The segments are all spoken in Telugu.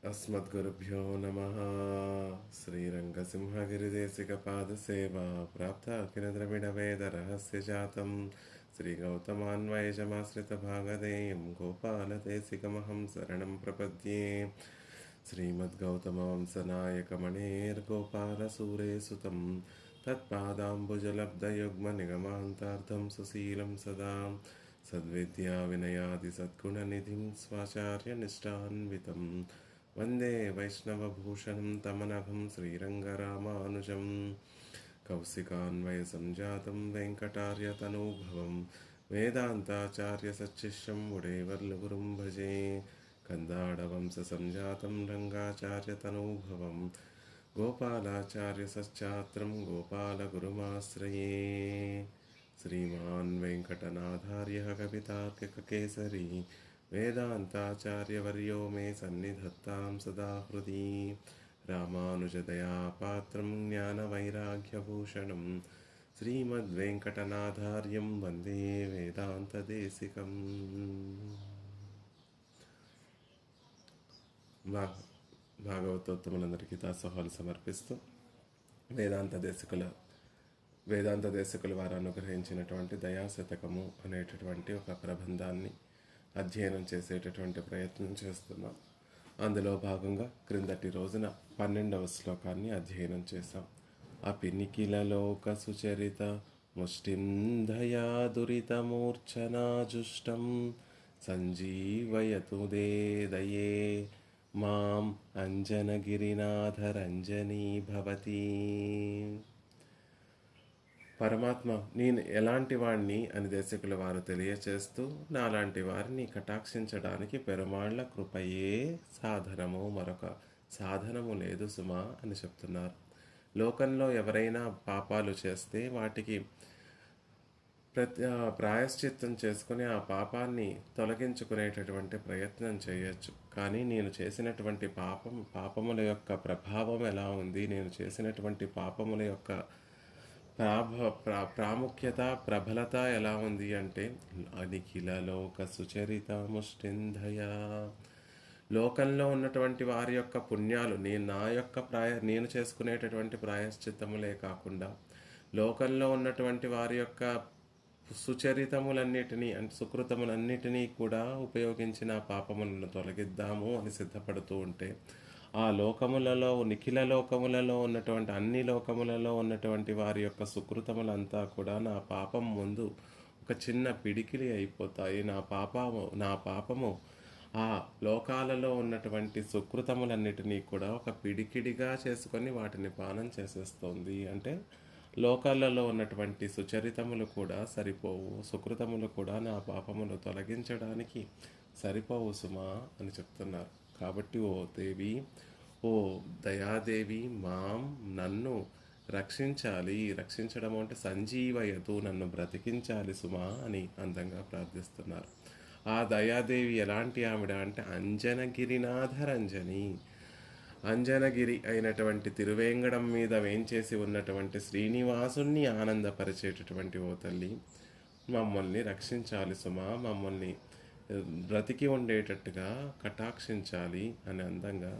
अस्मद्गुरुभ्यो नमः। श्रीरङ्गसिंहगिरिदेशिकपादसेवा प्राप्ताखिलद्रविडवेदरहस्यजातं श्रीगौतमान्वयजमाश्रितभागधेयं गोपालदेशिकमहं शरणं प्रपद्ये। श्रीमद्गौतमवंशनायकमणेर्गोपालसूरेसुतं तत्पादाम्बुजलब्धयुग्मनिगमान्तार्थं सुशीलं सदा सद्विद्याविनयादिसद्गुणनिधिं स्वाचार्यनिष्ठान्वितं वन्दे वैष्णवभूषणं तमनघं श्रीरङ्गरामानुजं कौशिकान्वयसञ्जातं वेङ्कटार्यतनूभवं वेदान्ताचार्यसच्छिष्यं मुडेवर्लुगुरुं भजे कन्दाडवंशसञ्जातं रङ्गाचार्यतनूभवं गोपालाचार्यसच्चात्रं गोपालगुरुमाश्रये। श्रीमान् वेङ्कटनाथार्यः कवितार्किककेसरी वेदान्ताचार्यवर्यो मे सन्निधत्तां सदा हृदि। रामानुजदयापात्रं ज्ञानवैराग्यभूषणं श्रीमद्वेङ्कटनाथार्यं वन्दे वेदान्तदेशिकम्। భాగవతోత్తములందరికీ దాసోహాలు సమర్పిస్తూ వేదాంత దేశకుల వారు అనుగ్రహించినటువంటి దయాశతకము అనేటటువంటి ఒక ప్రబంధాన్ని అధ్యయనం చేసేటటువంటి ప్రయత్నం చేస్తున్నాం. అందులో భాగంగా క్రిందటి రోజున 12వ శ్లోకాన్ని అధ్యయనం చేశాం. అపినిఖిలలోక సుచరిత ముష్టిం దయా దురితమూర్ఛనాజుష్టం సంజీవయతు దయే మాం అంజనగిరినాథరంజనీ భవతి. పరమాత్మ నేను ఎలాంటి వాణ్ణి అని దేశకుల వారు తెలియచేస్తూ నాలాంటి వారిని కటాక్షించడానికి పెరుమాళ్ల కృపయే సాధనము, మరొక సాధనము లేదు సుమా అని చెప్తున్నారు. లోకంలో ఎవరైనా పాపాలు చేస్తే వాటికి ప్రాయశ్చిత్తం చేసుకుని ఆ పాపాన్ని తొలగించుకునేటటువంటి ప్రయత్నం చేయొచ్చు. కానీ నేను చేసినటువంటి పాపముల యొక్క ప్రభావం ఎలా ఉంది, నేను చేసినటువంటి పాపముల యొక్క ప్రాముఖ్యత ప్రబలత ఎలా ఉంది అంటే అనిఖిలలోక సుచరిత ముష్టింధయా, లోకంలో ఉన్నటువంటి వారి యొక్క పుణ్యాలు నేను చేసుకునేటటువంటి ప్రాయశ్చిత్తములే కాకుండా లోకంలో ఉన్నటువంటి వారి యొక్క సుచరితములన్నిటినీ అంటే సుకృతములన్నిటినీ కూడా ఉపయోగించిన పాపములను తొలగిద్దాము అని సిద్ధపడుతూ ఉంటే ఆ లోకములలో నిఖిల లోకములలో ఉన్నటువంటి అన్ని లోకములలో ఉన్నటువంటి వారి యొక్క సుకృతములంతా కూడా నా పాపం ముందు ఒక చిన్న పిడికిలి అయిపోతాయి. నా పాపము ఆ లోకాలలో ఉన్నటువంటి సుకృతములన్నిటినీ కూడా ఒక పిడికిడిగా చేసుకొని వాటిని పానం చేసేస్తోంది. అంటే లోకాలలో ఉన్నటువంటి సుచరితములు కూడా సరిపోవు, సుకృతములు కూడా నా పాపములు తొలగించడానికి సరిపోవు సుమా అని చెప్తున్నారు. కాబట్టి ఓ దేవి, ఓ దయాదేవి, నన్ను రక్షించాలి. రక్షించడం అంటే సంజీవయతు, నన్ను బ్రతికించాలి సుమా అని అందంగా ప్రార్థిస్తున్నారు. ఆ దయాదేవి ఎలాంటి ఆవిడ అంటే అంజనగిరినాథరంజని, అంజనగిరి అయినటువంటి తిరువేంగడం మీద వేంచేసి ఉన్నటువంటి శ్రీనివాసుణ్ణి ఆనందపరిచేటటువంటి ఓ తల్లి, మమ్మల్ని రక్షించాలి సుమా, మమ్మల్ని బ్రతికి ఉండేటట్టుగా కటాక్షించాలి అని అందంగా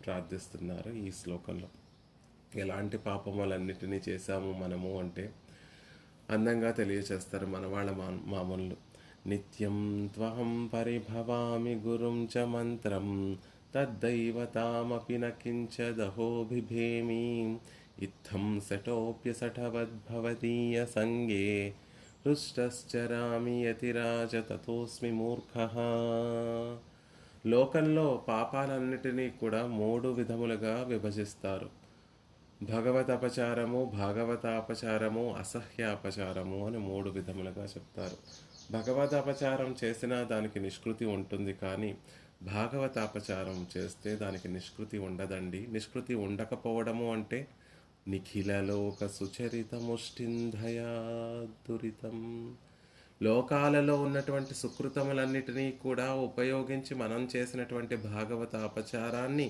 ప్రార్థిస్తున్నారు ఈ శ్లోకంలో. ఎలాంటి పాపములన్నిటినీ చేశాము మనము అంటే అందంగా తెలియచేస్తారు మన వాళ్ళ మామూలు. నిత్యం త్వహం పరిభవామి గురుం చ మంత్రం తద్దైవతామపి న కించదహో బిభేమి ఇత్థం సటోప్యసఠవద్భవదీయ సంగే హృష్టశ్చరామి యతిరాజ తతోస్మి మూర్ఖః. లోకంలో పాపాలన్నిటినీ కూడా 3 విధములుగా విభజిస్తారు. భగవతపచారము, భాగవతాపచారము, అసహ్యాపచారము అని 3 విధములుగా చెప్తారు. భగవతాపచారం చేసినా దానికి నిష్కృతి ఉంటుంది, కానీ భాగవతాపచారం చేస్తే దానికి నిష్కృతి ఉండదండి. నిష్కృతి ఉండకపోవడము అంటే నిఖిలలోక సుచరిత ముష్టింధయా దురితం, లోకాలలో ఉన్నటువంటి సుకృతములన్నిటినీ కూడా ఉపయోగించి మనం చేసినటువంటి భాగవత అపచారాన్ని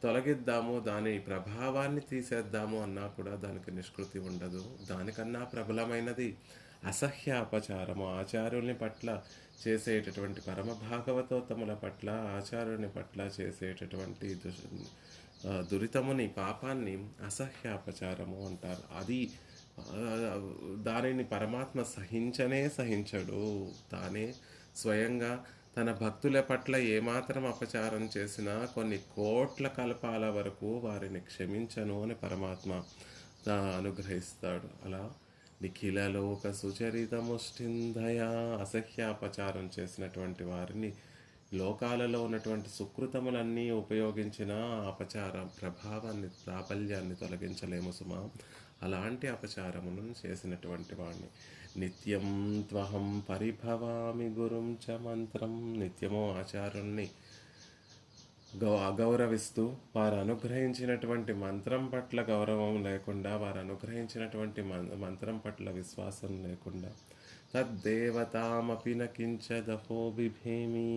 తొలగిద్దాము, దాని ప్రభావాన్ని తీసేద్దాము అన్నా కూడా దానికి నిష్కృతి ఉండదు. దానికన్నా ప్రబలమైనది అసహ్య అపచారము, ఆచార్యుల్ని పట్ల చేసేటటువంటి పరమ భాగవతోత్తముల పట్ల, ఆచార్యుని పట్ల చేసేటటువంటి దురితముని, పాపాన్ని అసహ్యాపచారము అంటారు. అది దానిని పరమాత్మ సహించడు. తానే స్వయంగా తన భక్తుల పట్ల ఏమాత్రం అపచారం చేసినా కొన్ని కోట్ల కల్పాల వరకు వారిని క్షమించను అని పరమాత్మ అనుగ్రహిస్తాడు. అలా నిఖిలలోక సుచరితముష్టింధయా, అసహ్యాపచారం చేసినటువంటి వారిని లోకాలలో ఉన్నటువంటి సుకృతములన్నీ ఉపయోగించిన అపచార ప్రభావాన్ని, ప్రాబల్యాన్ని తొలగించలేము సుమా. అలాంటి అపచారములను చేసినటువంటి వాడిని నిత్యం త్వహం పరిభవామి గురుం చ మంత్రం, నిత్యము ఆచార్యుల్ని అగౌరవిస్తూ వారు అనుగ్రహించినటువంటి మంత్రం పట్ల గౌరవం లేకుండా, వారు అనుగ్రహించినటువంటి మంత్రం పట్ల విశ్వాసం లేకుండా, తద్దేవతామపి నకించదహో బిభేమి,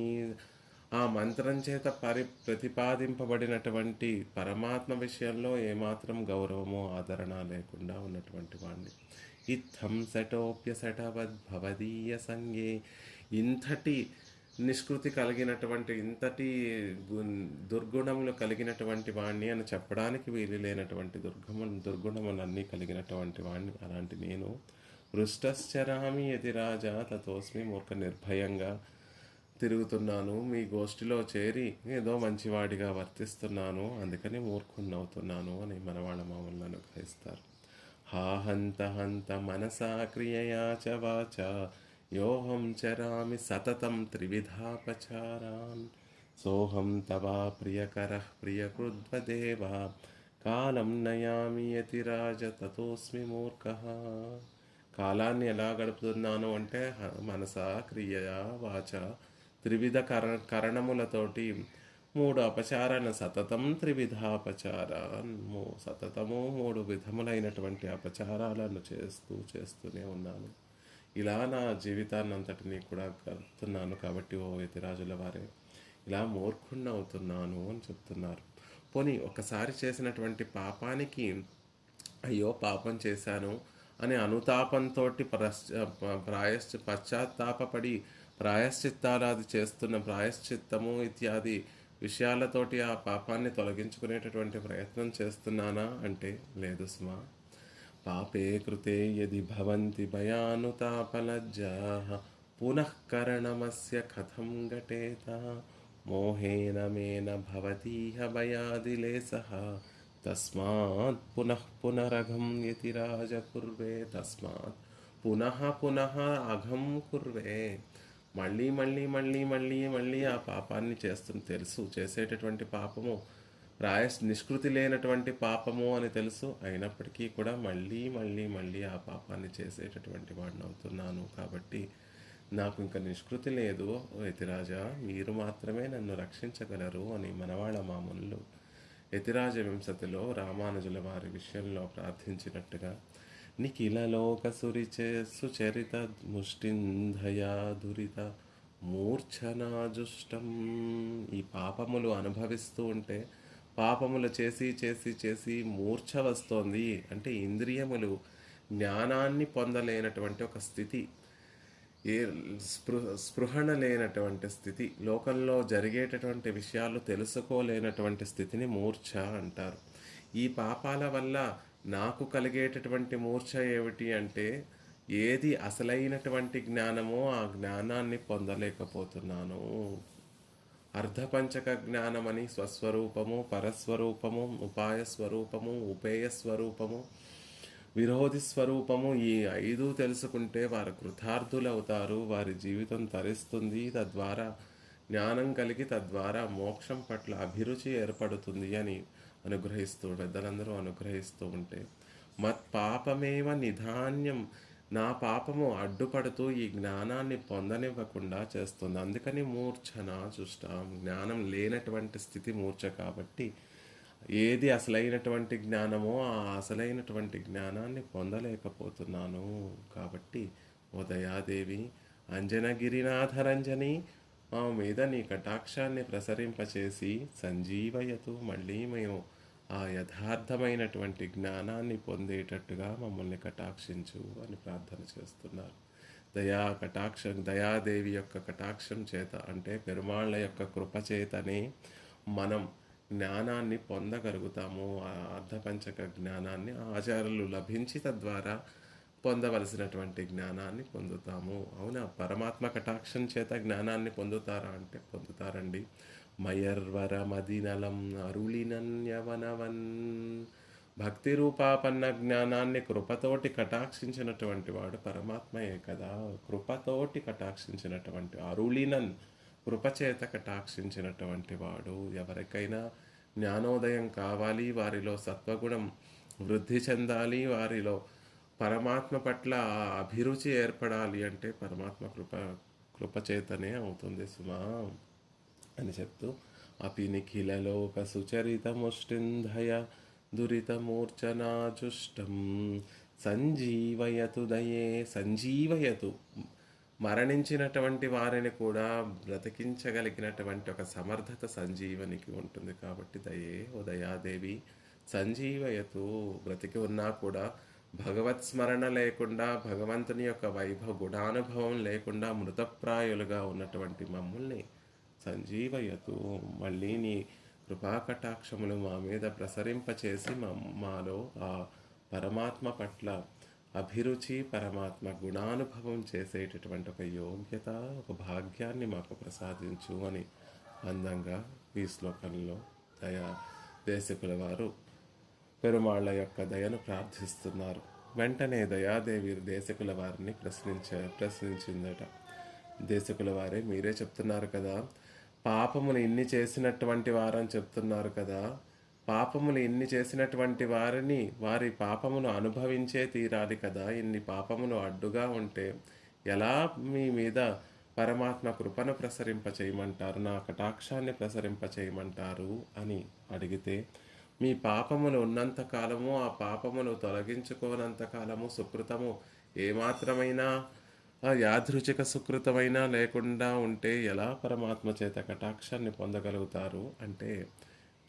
ఆ మంత్రం చేత ప్రతిపాదింపబడినటువంటి పరమాత్మ విషయంలో ఏమాత్రం గౌరవము, ఆదరణ లేకుండా ఉన్నటువంటి వాడిని ఇత్థం సటోప్యసటవద్భవదీయ సంగే, ఇంతటి నిష్కృతి కలిగినటువంటి, ఇంతటి దుర్గుణములు కలిగినటువంటి వాణ్ణి అని చెప్పడానికి వీలు లేనటువంటి దుర్గుణములన్నీ కలిగినటువంటి వాణ్ణి. అలాంటి నేను పృష్టశ్చరామి యతి రాజా తతోస్మి మూర్ఖ, నిర్భయంగా తిరుగుతున్నాను, మీ గోష్ఠిలో చేరి ఏదో మంచివాడిగా వర్తిస్తున్నాను, అందుకని మూర్ఖున్నవుతున్నాను అని మనవాళ్ళ మామూలు అనుగ్రహిస్తారు. హంత హంత మనసా క్రియయా చ వాచ యోహం చరామి సతతం త్రివిధాపచారాన్, సోహం తవా ప్రియకరః ప్రియకృద్వదేవ, కాలం నయామి యతిరాజ తతోస్మి మూర్ఖః. కాలాన్ని ఎలా గడుపుతున్నాను అంటే మనస, క్రియ, వాచ, త్రివిధ కరణములతోటి 3 అపచారాలను, సతతం త్రివిధాపచారాన్ని, సతతము 3 విధములైనటువంటి అపచారాలను చేస్తూనే ఉన్నాను. ఇలా నా జీవితాన్ని అంతటినీ కూడా గడుపుతున్నాను. కాబట్టి ఓ యతిరాజుల వారే, ఇలా మూర్ఖుణ్ణి అవుతున్నాను అని చెప్తున్నారు. పోనీ ఒకసారి చేసినటువంటి పాపానికి అయ్యో పాపం చేశాను అని అనుతాపంతో పశ్చాత్తాపడి ప్రాయశ్చిత్తాలాది చేస్తున్న ప్రాయశ్చిత్తము ఇత్యాది విషయాలతోటి ఆ పాపాన్ని తొలగించుకునేటటువంటి ప్రయత్నం చేస్తున్నానా అంటే లేదు సుమా. పాపే కృతే యది భవంతి భయానుతాపలజ్జాః, పునఃకరణమస్య కథం ఘటేత, మోహేన మేన భవతీహ భయాదిలేశః, తస్మాత్ పునరఘం యతిరాజ కుర్వే, తస్మాత్ పునః అఘం కుర్వే. మళ్ళీ ఆ పాపాన్ని తెలుసు చేసేటటువంటి పాపము నిష్కృతి లేనటువంటి పాపము అని తెలుసు, అయినప్పటికీ కూడా మళ్ళీ ఆ పాపాన్ని చేసేటటువంటి వాడిని అవుతున్నాను. కాబట్టి నాకు ఇంకా నిష్కృతి లేదు యతిరాజా, మీరు మాత్రమే నన్ను రక్షించగలరు అని మనవాళ్ళ మామూలు యతిరాజ వింశతిలో రామానుజుల వారి విషయంలో ప్రార్థించినట్టుగా నిఖిలలోక సుచరిత ముష్టింధయా దురిత మూర్ఛనాజుష్టం, ఈ పాపములు అనుభవిస్తూ ఉంటే, పాపములు చేసి మూర్ఛ వస్తోంది అంటే ఇంద్రియములు జ్ఞానాన్ని పొందలేనటువంటి ఒక స్థితి, స్పృహణ లేనటువంటి స్థితి, లోకంలో జరిగేటటువంటి విషయాలు తెలుసుకోలేనటువంటి స్థితిని మూర్ఛ అంటారు. ఈ పాపాల వల్ల నాకు కలిగేటటువంటి మూర్ఛ ఏమిటి అంటే, ఏది అసలైనటువంటి జ్ఞానమో ఆ జ్ఞానాన్ని పొందలేకపోతున్నాను. అర్ధపంచక జ్ఞానమని స్వస్వరూపము, పరస్వరూపము, ఉపాయ స్వరూపము, ఉపేయ స్వరూపము, విరోధి స్వరూపము, ఈ 5 తెలుసుకుంటే వారు కృతార్థులవుతారు, వారి జీవితం తరిస్తుంది, తద్వారా జ్ఞానం కలిగి తద్వారా మోక్షం పట్ల అభిరుచి ఏర్పడుతుంది అని పెద్దలందరూ అనుగ్రహిస్తూ ఉంటే, మత్ పాపమేవ నిధాన్యం, నా పాపము అడ్డుపడుతూ ఈ జ్ఞానాన్ని పొందనివ్వకుండా చేస్తుంది. అందుకని మూర్ఛన చుష్టాం, జ్ఞానం లేనటువంటి స్థితి మూర్ఛ. కాబట్టి ఏది అసలైనటువంటి జ్ఞానమో ఆ అసలైనటువంటి జ్ఞానాన్ని పొందలేకపోతున్నాను. కాబట్టి ఓ దయాదేవి, అంజనగిరినాథరంజని, మా మీద నీ కటాక్షాన్ని ప్రసరింపచేసి సంజీవయతు, మళ్ళీ మేము ఆ యథార్థమైనటువంటి జ్ఞానాన్ని పొందేటట్టుగా మమ్మల్ని కటాక్షించు అని ప్రార్థన చేస్తున్నారు. దయాదేవి యొక్క కటాక్షం చేత, అంటే పెరుమాళ్ళ యొక్క కృప చేతనే మనం జ్ఞానాన్ని పొందగలుగుతాము. ఆ అర్ధపంచక జ్ఞానాన్ని ఆచార్యులు లభించి తద్వారా పొందవలసినటువంటి జ్ఞానాన్ని పొందుతాము. అవునా? పరమాత్మ కటాక్షం చేత జ్ఞానాన్ని పొందుతారా అంటే పొందుతారండి. మయర్వర మదినలం అరుళినన్యవనవన్, భక్తి రూపాపన్న జ్ఞానాన్ని కృపతోటి కటాక్షించినటువంటి వాడు పరమాత్మయే కదా. కృపతోటి కటాక్షించినటువంటి అరుళినన్, కృపచేత కటాక్షించినటువంటి వాడు. ఎవరికైనా జ్ఞానోదయం కావాలి, వారిలో సత్వగుణం వృద్ధి చెందాలి, వారిలో పరమాత్మ పట్ల అభిరుచి ఏర్పడాలి అంటే పరమాత్మ కృపచేతనే అవుతుంది సుమా అని చెప్తూ, అపి నిఖిలలోక సుచరితముష్టింధయ దురితమూర్ఛనాజుష్టం సంజీవయతు దయే. సంజీవయతు, మరణించినటువంటి వారిని కూడా బ్రతికించగలిగినటువంటి ఒక సమర్థత సంజీవనికి ఉంటుంది. కాబట్టి దయే, ఓ దయాదేవి, సంజీవయతు, బ్రతికి ఉన్నా కూడా భగవత్ స్మరణ లేకుండా, భగవంతుని యొక్క గుణానుభవం లేకుండా మృతప్రాయులుగా ఉన్నటువంటి మమ్మల్ని సంజీవయతు, మళ్ళీ నీ కృపాకటాక్షములు మా మీద ప్రసరింపచేసి మాలో ఆ పరమాత్మ పట్ల అభిరుచి, పరమాత్మ గుణానుభవం చేసేటటువంటి ఒక యోగ్యత, ఒక భాగ్యాన్ని మాకు ప్రసాదించు అని అందంగా ఈ శ్లోకంలో దేశకుల వారు పెరుమాళ్ళ యొక్క దయను ప్రార్థిస్తున్నారు. వెంటనే దయాదేవి దేశకుల వారిని ప్రశ్నించిందట. దేశకుల వారే, మీరే చెప్తున్నారు కదా, పాపములు ఇన్ని చేసినటువంటి వారని చెప్తున్నారు కదా, పాపములు ఇన్ని చేసినటువంటి వారిని వారి పాపమును అనుభవించే తీరాలి కదా. ఇన్ని పాపములు అడ్డుగా ఉంటే ఎలా మీ మీద పరమాత్మ కృపను ప్రసరింప చేయమంటారు, నా కటాక్షాన్ని ప్రసరింప చేయమంటారు అని అడిగితే, మీ పాపములు ఉన్నంతకాలము, ఆ పాపములు తొలగించుకోనంతకాలము సుకృతము ఏమాత్రమైనా యాదృచిక సుకృతమైనా లేకుండా ఉంటే ఎలా పరమాత్మ చేత కటాక్షాన్ని పొందగలుగుతారు అంటే,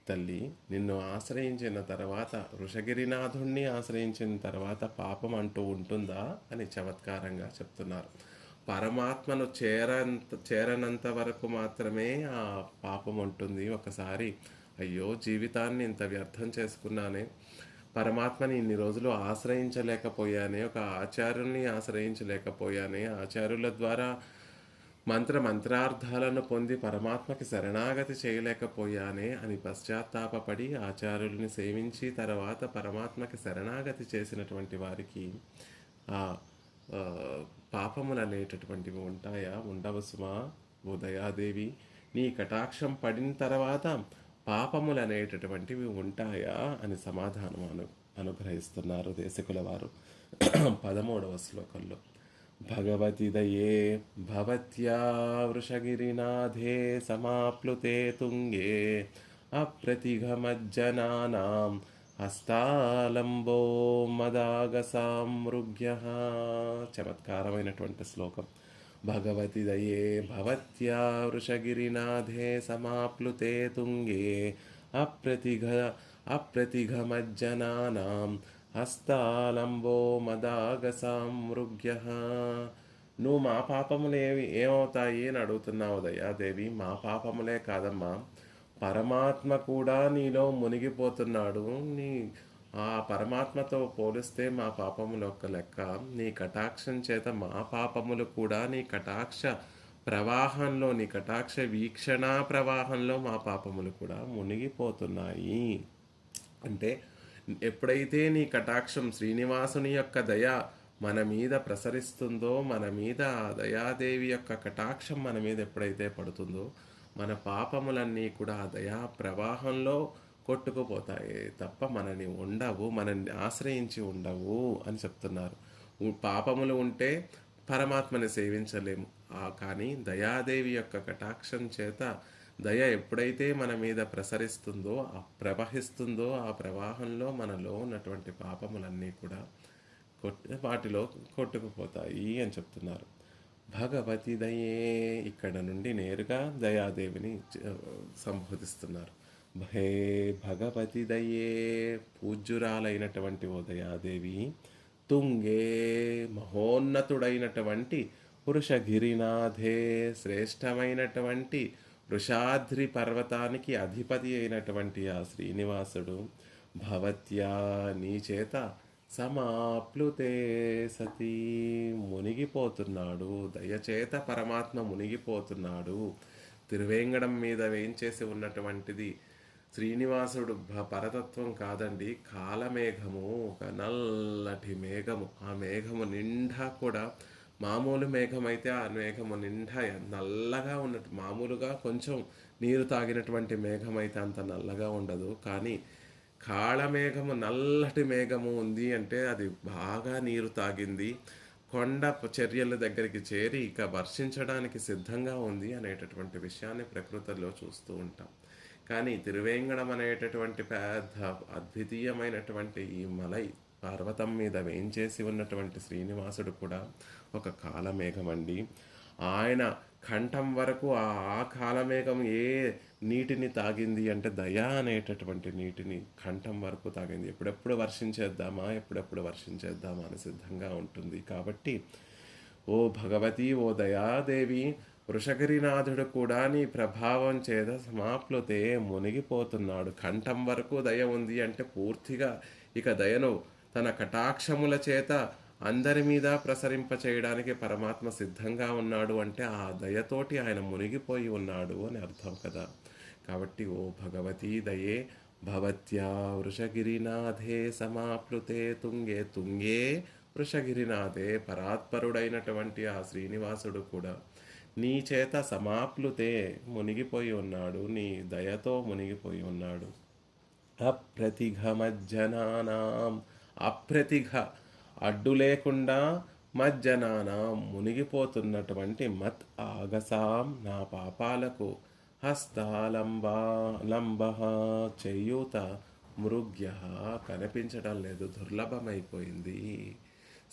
తల్లి నిన్ను ఆశ్రయించిన తర్వాత, వృషగిరినాథుణ్ణి ఆశ్రయించిన తర్వాత పాపం అంటూ ఉంటుందా అని చమత్కారంగా చెప్తున్నారు. పరమాత్మను చేరనంత వరకు మాత్రమే ఆ పాపం ఉంటుంది. ఒకసారి అయ్యో జీవితాన్ని ఇంత వ్యర్థం చేసుకున్నానే, పరమాత్మని ఇన్ని రోజులు ఆశ్రయించలేకపోయానే, ఒక ఆచార్యుల్ని ఆశ్రయించలేకపోయానే, ఆచార్యుల ద్వారా మంత్రార్థాలను పొంది పరమాత్మకి శరణాగతి చేయలేకపోయానే అని పశ్చాత్తాపడి ఆచార్యుల్ని సేవించి తర్వాత పరమాత్మకి శరణాగతి చేసినటువంటి వారికి ఆ పాపములు అనేటటువంటివి ఉంటాయా? ఉండవు సుమా. ఓ దయాదేవి, నీ కటాక్షం పడిన తర్వాత పాపములు అనేటటువంటివి ఉంటాయా అని సమాధానం అనుగ్రహిస్తున్నారు దేశకుల వారు 13వ శ్లోకంలో. భగవతి దయే భవత్యా వృషగిరినాథే సమాప్లుతే తుంగే అప్రతిఘమజ్జనానాం హస్తాలంబో మదాగసామృగ్య. చమత్కారమైనటువంటి శ్లోకం. భగవతి దయే భవత్యా వృషగిరినాథే సమాప్లుతే తుంగే అప్రతిఘమజ్జనానాం హస్తాలంబో మదాగసామృగ్య. నువ్వు మా పాపములు ఏమవుతాయి అని అడుగుతున్నావు దయాదేవి. మా పాపములే కాదమ్మా, పరమాత్మ కూడా నీలో మునిగిపోతున్నాడు. ఆ పరమాత్మతో పోలిస్తే మా పాపములు ఒక్క లెక్క. నీ కటాక్షం చేత మా పాపములు కూడా నీ కటాక్ష ప్రవాహంలో, నీ కటాక్ష వీక్షణా ప్రవాహంలో మా పాపములు కూడా మునిగిపోతున్నాయి. అంటే ఎప్పుడైతే నీ కటాక్షం, శ్రీనివాసుని యొక్క దయ మన మీద ప్రసరిస్తుందో, మన మీద ఆ దయాదేవి యొక్క కటాక్షం మన మీద ఎప్పుడైతే పడుతుందో, మన పాపములన్నీ కూడా ఆ దయా ప్రవాహంలో కొట్టుకుపోతాయి తప్ప మనని ఉండవు, మనల్ని ఆశ్రయించి ఉండవు అని చెప్తున్నారు. పాపములు ఉంటే పరమాత్మని సేవించలేము. కానీ దయాదేవి యొక్క కటాక్షం చేత దయ ఎప్పుడైతే మన మీద ప్రసరిస్తుందో, ప్రవహిస్తుందో, ఆ ప్రవాహంలో మనలో ఉన్నటువంటి పాపములన్నీ కూడా వాటిలో కొట్టుకుపోతాయి అని చెప్తున్నారు. భగవతి దయే, ఇక్కడ నుండి నేరుగా దయాదేవిని సంబోధిస్తున్నారు. భగవతి దయే, పూజ్యురాలైనటువంటి ఓ దయాదేవి, తుంగే మహోన్నతుడైనటువంటి వృషగిరినాథే శ్రేష్టమైనటువంటి వృషాద్రి పర్వతానికి అధిపతి అయినటువంటి ఆ శ్రీనివాసుడు భవత్యా నీ చేత సమాప్లుతే సతీ మునిగిపోతున్నాడు, దయచేత పరమాత్మ మునిగిపోతున్నాడు. తిరువేంగడం మీద వేయించేసి ఉన్నటువంటిది శ్రీనివాసుడు పరతత్వం కాదండి, కాలమేఘము, ఒక నల్లటి మేఘము. ఆ మేఘము నిండా కూడా మామూలు మేఘం అయితే ఆ మేఘము నిండా నల్లగా ఉన్నట్టు, మామూలుగా కొంచెం నీరు తాగినటువంటి మేఘం అయితే అంత నల్లగా ఉండదు. కానీ కాళమేఘము, నల్లటి మేఘము ఉంది అంటే అది బాగా నీరు తాగింది, కొండ చర్యల దగ్గరికి చేరి ఇక వర్షించడానికి సిద్ధంగా ఉంది అనేటటువంటి విషయాన్ని ప్రకృతిలో చూస్తూ ఉంటాం. కానీ తిరువేంగడం అనేటటువంటి పెద్ద అద్వితీయమైనటువంటి ఈ మలై పర్వతం మీద వేయించేసి ఉన్నటువంటి శ్రీనివాసుడు కూడా ఒక కాలమేఘం అండి. ఆయన కంఠం వరకు ఆ కాలమేఘం ఏ నీటిని తాగింది అంటే దయా అనేటటువంటి నీటిని కంఠం వరకు తాగింది. ఎప్పుడెప్పుడు వర్షించేద్దామా, ఎప్పుడెప్పుడు వర్షించేద్దామా అని సిద్ధంగా ఉంటుంది. కాబట్టి ఓ భగవతి, ఓ దయాదేవి, వృషగిరినాథుడు కూడా నీ ప్రభావం చేత సమాప్లుతే మునిగిపోతున్నాడు. కంఠం వరకు దయ ఉంది అంటే పూర్తిగా ఇక దయను తన కటాక్షముల చేత అందరి మీద ప్రసరింప చేయడానికి పరమాత్మ సిద్ధంగా ఉన్నాడు అంటే ఆ దయతోటి ఆయన మునిగిపోయి ఉన్నాడు అని అర్థం కదా. కాబట్టి ఓ భగవతీ దయే భవత్యా వృషగిరినాథే సమాప్లుతే తుంగే తుంగే వృషగిరినాథే పరాత్పరుడైనటువంటి ఆ శ్రీనివాసుడు కూడా నీ చేత సమాప్లుతే మునిగిపోయి ఉన్నాడు, నీ దయతో మునిగిపోయి ఉన్నాడు. అప్రతిఘమజ్జనానాం, అప్రతిఘ అడ్డు లేకుండా మజ్జనానాం మునిగిపోతున్నటువంటి మత్ ఆగసాం నా పాపాలకు లంబ చేయూత మృగ్య కనిపించడం లేదు, దుర్లభమైపోయింది.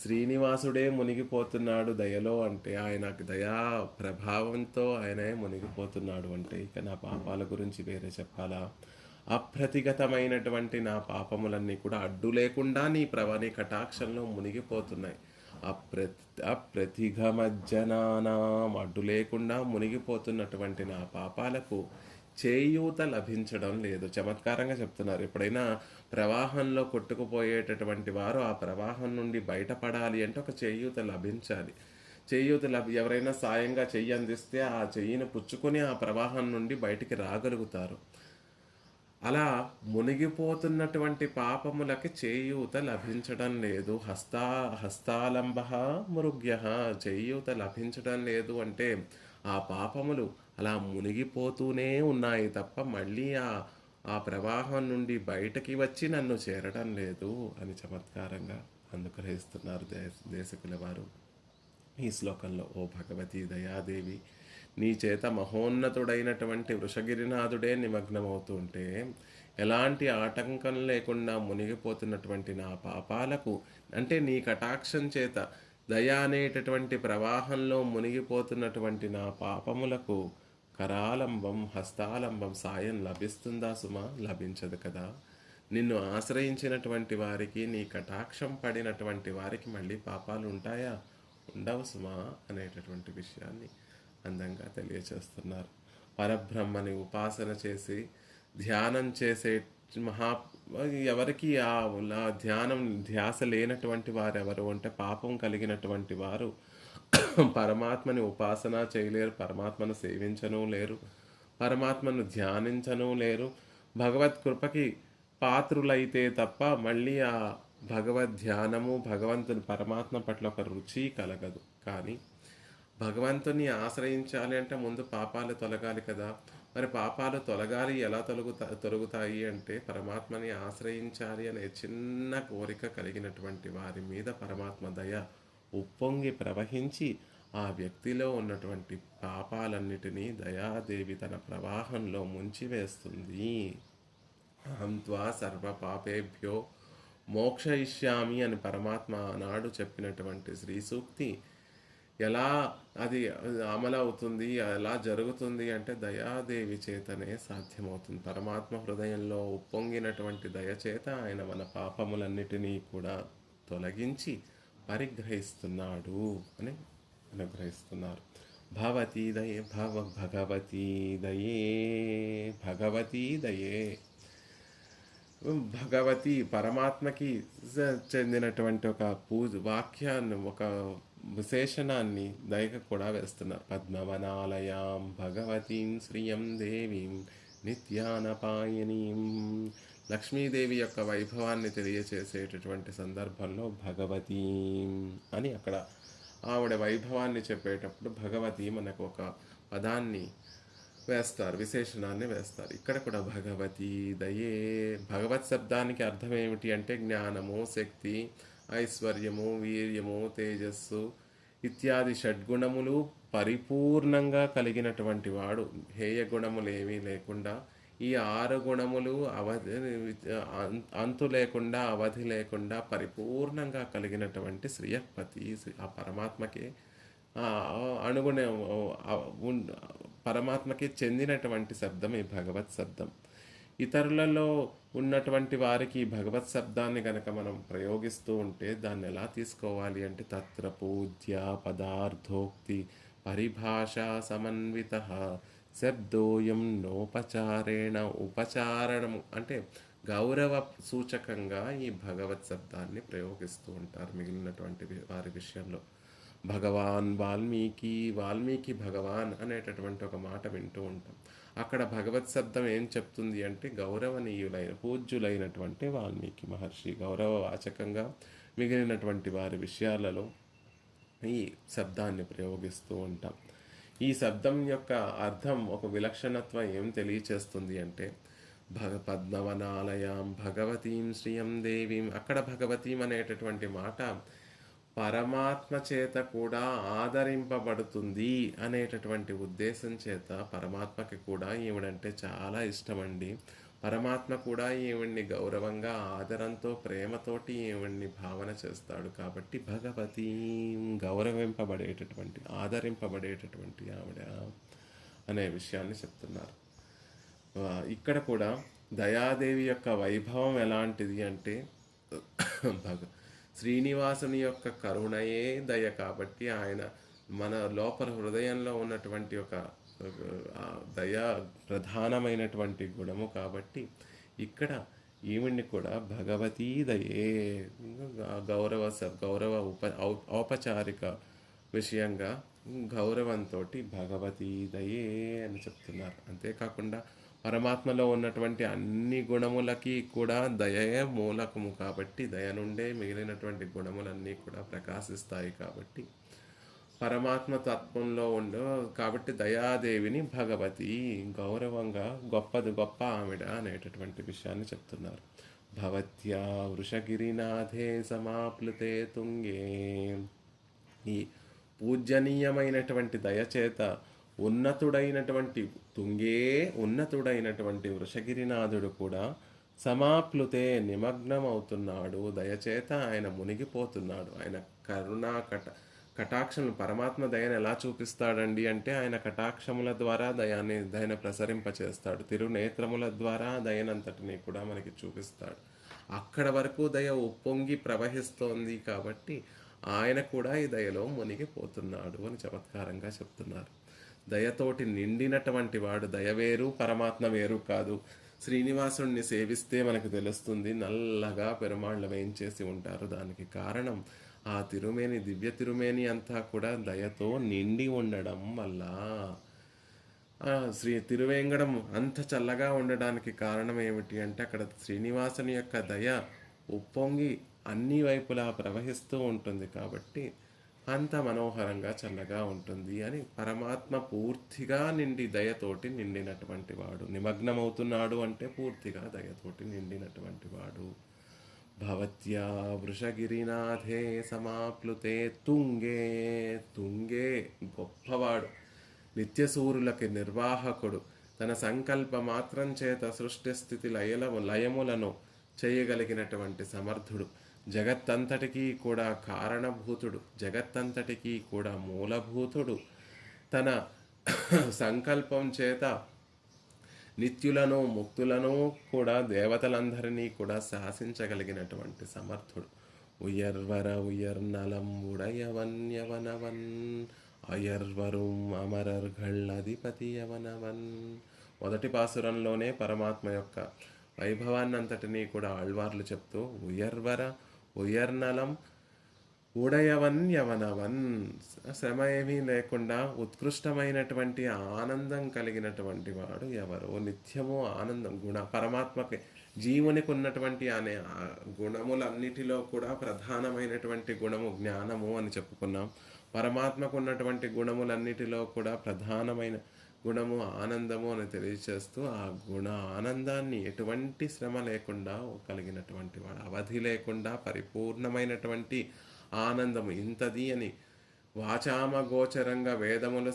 శ్రీనివాసుడే మునిగిపోతున్నాడు దయలో అంటే ఆయనకు దయా ప్రభావంతో ఆయనే మునిగిపోతున్నాడు అంటే ఇక నా పాపాల గురించి వేరే చెప్పాలా? అప్రతిగతమైనటువంటి నా పాపములన్నీ కూడా అడ్డు లేకుండా నీ కటాక్షంలో మునిగిపోతున్నాయి. అప్రతిఘమజ్జనానాం అడ్డు లేకుండా మునిగిపోతున్నటువంటి నా పాపాలకు చేయూత లభించడం లేదు. చమత్కారంగా చెప్తున్నారు. ఎప్పుడైనా ప్రవాహంలో కొట్టుకుపోయేటటువంటి వారు ఆ ప్రవాహం నుండి బయటపడాలి అంటే ఒక చేయూత లభించాలి. చేయూత ఎవరైనా సాయంగా చెయ్యి అందిస్తే ఆ చెయ్యిని పుచ్చుకొని ఆ ప్రవాహం నుండి బయటికి రాగలుగుతారు. అలా మునిగిపోతున్నటువంటి పాపములకి చేయూత లభించడం లేదు. హస్తాలంబ మృగ్య చేయూత లభించడం లేదు అంటే ఆ పాపములు అలా మునిగిపోతూనే ఉన్నాయి తప్ప మళ్ళీ ఆ ప్రవాహం నుండి బయటకి వచ్చి నన్ను చేరడం లేదు అని చమత్కారంగా అనుగ్రహిస్తున్నారు దేశకుల వారు ఈ శ్లోకంలో. ఓ భగవతి దయాదేవి, నీ చేత మహోన్నతుడైనటువంటి వృషగిరినాథుడే నిమగ్నమవుతుంటే ఎలాంటి ఆటంకం లేకుండా మునిగిపోతున్నటువంటి నా పాపాలకు అంటే నీ కటాక్షం చేత దయ అనేటటువంటి ప్రవాహంలో మునిగిపోతున్నటువంటి నా పాపములకు కరాలంబం హస్తాలంబం సాయం లభిస్తుందా సుమా? లభించదు కదా. నిన్ను ఆశ్రయించినటువంటి వారికి, నీ కటాక్షం పడినటువంటి వారికి మళ్ళీ పాపాలు ఉంటాయా? ఉండవు సుమా అనేటటువంటి విషయాన్ని అందంగా తెలియచేస్తున్నారు. పరబ్రహ్మని ఉపాసన చేసి ధ్యానం చేసే ఎవరికి ఆ ధ్యానం ధ్యాస లేనటువంటి వారు ఎవరు అంటే పాపం కలిగినటువంటి వారు పరమాత్మని ఉపాసన చేయలేరు, పరమాత్మను సేవించను లేరు, పరమాత్మను ధ్యానించను లేరు. భగవత్ కృపకి పాత్రులైతే తప్ప మళ్ళీ ఆ భగవద్ ధ్యానము భగవంతుని పరమాత్మ పట్ల ఒక రుచి కలగదు. కానీ భగవంతుని ఆశ్రయించాలి అంటే ముందు పాపాలు తొలగాలి కదా. మరి పాపాలు తొలగాలి, ఎలా తొలగుతాయి అంటే పరమాత్మని ఆశ్రయించాలి అనే చిన్న కోరిక కలిగినటువంటి వారి మీద పరమాత్మ దయ ఉప్పొంగి ప్రవహించి ఆ వ్యక్తిలో ఉన్నటువంటి పాపాలన్నిటినీ దయాదేవి తన ప్రవాహంలో ముంచివేస్తుంది. అహం త్వా సర్వ పాపేభ్యో మోక్షయిష్యామి అని పరమాత్మ ఆనాడు చెప్పినటువంటి శ్రీ సూక్తి ఎలా అది అమలవుతుంది, ఎలా జరుగుతుంది అంటే దయాదేవి చేతనే సాధ్యమవుతుంది. పరమాత్మ హృదయంలో ఉప్పొంగినటువంటి దయ చేత ఆయన మన పాపములన్నిటినీ కూడా తొలగించి పరిగ్రహిస్తున్నాడు అని అనుగ్రహిస్తున్నారు. భవతీ దయే భగవతీ దయే భగవతీ దయే. భగవతి పరమాత్మకి చెందినటువంటి ఒక వాక్యాన్ని, ఒక విశేషణాన్ని దయకు కూడా వేస్తున్నారు. పద్మవనాలయాం భగవతీం శ్రియం దేవీం నిత్యానపాయనీం. లక్ష్మీదేవి యొక్క వైభవాన్ని తెలియచేసేటటువంటి సందర్భంలో భగవతీం అని అక్కడ ఆవిడ వైభవాన్ని చెప్పేటప్పుడు భగవతి మనకు ఒక పదాన్ని వేస్తారు, విశేషణాన్ని వేస్తారు. ఇక్కడ కూడా భగవతి దయే. భగవత్ శబ్దానికి అర్థం ఏమిటి అంటే జ్ఞానము, శక్తి, ఐశ్వర్యము, వీర్యము, తేజస్సు ఇత్యాది షడ్గుణములు పరిపూర్ణంగా కలిగినటువంటి వాడు. హేయ గుణములు ఏమీ లేకుండా ఈ 6 గుణములు అంతు లేకుండా, అవధి లేకుండా పరిపూర్ణంగా కలిగినటువంటి శ్రీయపతి. ఆ పరమాత్మకే అణుగుణ పరమాత్మకి చెందినటువంటి శబ్దం ఈ భగవత్ శబ్దం. ఇతరులలో ఉన్నటువంటి వారికి భగవత్ శబ్దాన్ని కనుక మనం ప్రయోగిస్తూ ఉంటే దాన్ని ఎలా తీసుకోవాలి అంటే తత్ర పూజ్య పదార్థోక్తి పరిభాషా సమన్విత శబ్దోయం నోపచారేణ. ఉపచారణము అంటే గౌరవ సూచకంగా ఈ భగవత్ శబ్దాన్ని ప్రయోగిస్తూ ఉంటారు మిగిలినటువంటి వారి విషయంలో. భగవాన్ వాల్మీకి భగవాన్ అనేటటువంటి ఒక మాట వింటూ ఉంటాం. అక్కడ భగవత్ శబ్దం ఏం చెప్తుంది అంటే గౌరవనీయులైన పూజ్యులైనటువంటి వాల్మీకి మహర్షి గౌరవవాచకంగా మిగిలినటువంటి వారి విషయాలలో ఈ శబ్దాన్ని ప్రయోగిస్తూ ఉంటాం. ఈ శబ్దం యొక్క అర్థం, ఒక విలక్షణత్వం ఏం తెలియచేస్తుంది అంటే పద్మవనాలయాం భగవతీం శ్రియం దేవీం. అక్కడ భగవతీం అనేటటువంటి మాట పరమాత్మ చేత కూడా ఆదరింపబడుతుంది అనేటటువంటి ఉద్దేశం చేత పరమాత్మకి కూడా ఈవిడంటే చాలా ఇష్టమండి. పరమాత్మ కూడా ఈవిడ్ని గౌరవంగా, ఆదరంతో, ప్రేమతోటి ఈవిడ్ని భావన చేస్తాడు. కాబట్టి భగవతి గౌరవింపబడేటటువంటి, ఆదరింపబడేటటువంటి ఆవిడ అనే విషయాన్ని చెప్తున్నారు. ఇక్కడ కూడా దయాదేవి యొక్క వైభవం ఎలాంటిది అంటే శ్రీనివాసుని యొక్క కరుణయే దయ. కాబట్టి ఆయన మన లోపల హృదయంలో ఉన్నటువంటి ఒక దయ ప్రధానమైనటువంటి గుణము. కాబట్టి ఇక్కడ ఈవిడ్ని కూడా భగవతీ దయే గౌరవ ఔపచారిక విషయంగా గౌరవంతో భగవతీ దయే అని చెప్తున్నారు. అంతేకాకుండా పరమాత్మలో ఉన్నటువంటి అన్ని గుణములకి కూడా దయయే మూలకము. కాబట్టి దయ నుండే మిగిలినటువంటి గుణములన్నీ కూడా ప్రకాశిస్తాయి. కాబట్టి పరమాత్మ తత్వంలో కాబట్టి దయాదేవిని భగవతి గౌరవంగా గొప్ప ఆవిడ అనేటటువంటి విషయాన్ని చెప్తున్నారు. భవత్యా వృషగిరినాథే సమాప్లుతే తుంగే. ఈ పూజనీయమైనటువంటి దయచేత ఉన్నతుడైనటువంటి వృషగిరినాథుడు కూడా సమాప్లుతే నిమగ్నమవుతున్నాడు. దయచేత ఆయన మునిగిపోతున్నాడు. ఆయన కటాక్షములు, పరమాత్మ దయను ఎలా చూపిస్తాడండి అంటే ఆయన కటాక్షముల ద్వారా దయను ప్రసరింపచేస్తాడు. తిరునేత్రముల ద్వారా దయనంతటిని కూడా మనకి చూపిస్తాడు. అక్కడ వరకు దయ ఉప్పొంగి ప్రవహిస్తోంది. కాబట్టి ఆయన కూడా ఈ దయలో మునిగిపోతున్నాడు అని చమత్కారంగా చెప్తున్నారు. దయతోటి నిండినటువంటి వాడు. దయ వేరు, పరమాత్మ వేరు కాదు. శ్రీనివాసుడిని సేవిస్తే మనకు తెలుస్తుంది. నల్లగా పెరుమాళ్ళు వేయించేసి ఉంటారు. దానికి కారణం ఆ తిరుమేని, దివ్య తిరుమేని అంతా కూడా దయతో నిండి ఉండడం వల్ల. తిరువేంగడం అంత చల్లగా ఉండడానికి కారణం ఏమిటి అంటే అక్కడ శ్రీనివాసుని యొక్క దయ ఉప్పొంగి అన్ని వైపులా ప్రవహిస్తూ ఉంటుంది. కాబట్టి అంత మనోహరంగా చల్లగా ఉంటుంది అని. పరమాత్మ పూర్తిగా దయతోటి నిండినటువంటి వాడు. నిమగ్నమవుతున్నాడు అంటే పూర్తిగా దయతోటి నిండినటువంటి వాడు. భవత్యా వృషగిరినాథే సమాప్లుతే తుంగే గొప్పవాడు, నిత్యసూరులకి నిర్వాహకుడు. తన సంకల్ప మాత్రం చేత సృష్టి స్థితి లయములను చేయగలిగినటువంటి సమర్థుడు. జగత్తంతటికీ కూడా కారణభూతుడు, జగత్తంతటికీ కూడా మూలభూతుడు. తన సంకల్పం చేత నిత్యులను, ముక్తులను కూడా, దేవతలందరినీ కూడా శాసించగలిగినటువంటి సమర్థుడు. ఉయర్వర ఉయర్నలం ఉడయవన్ యవనవన్ అయర్వరుం అమరర్ఘళ్ అధిపతి యవనవన్. మొదటి పాసురంలోనే పరమాత్మ యొక్క వైభవాన్నంతటినీ కూడా ఆళ్వార్లు చెప్తూ ఉయర్వర ఉయర్నలం ఉడయవన్ యవనవన్, శ్రమ ఏమీ లేకుండా ఉత్కృష్టమైనటువంటి ఆనందం కలిగినటువంటి వాడు ఎవరు? నిత్యము ఆనందం పరమాత్మకి జీవునికి ఉన్నటువంటి అనే గుణములన్నిటిలో కూడా ప్రధానమైనటువంటి గుణము జ్ఞానము అని చెప్పుకున్నాం. పరమాత్మకు ఉన్నటువంటి గుణములన్నిటిలో కూడా ప్రధానమైన గుణము ఆనందము అని తెలియచేస్తూ ఆ ఆనందాన్ని ఎటువంటి శ్రమ లేకుండా కలిగినటువంటి వాడు, అవధి లేకుండా పరిపూర్ణమైనటువంటి ఆనందము ఇంతది అని వాచామ గోచరంగా వేదములకి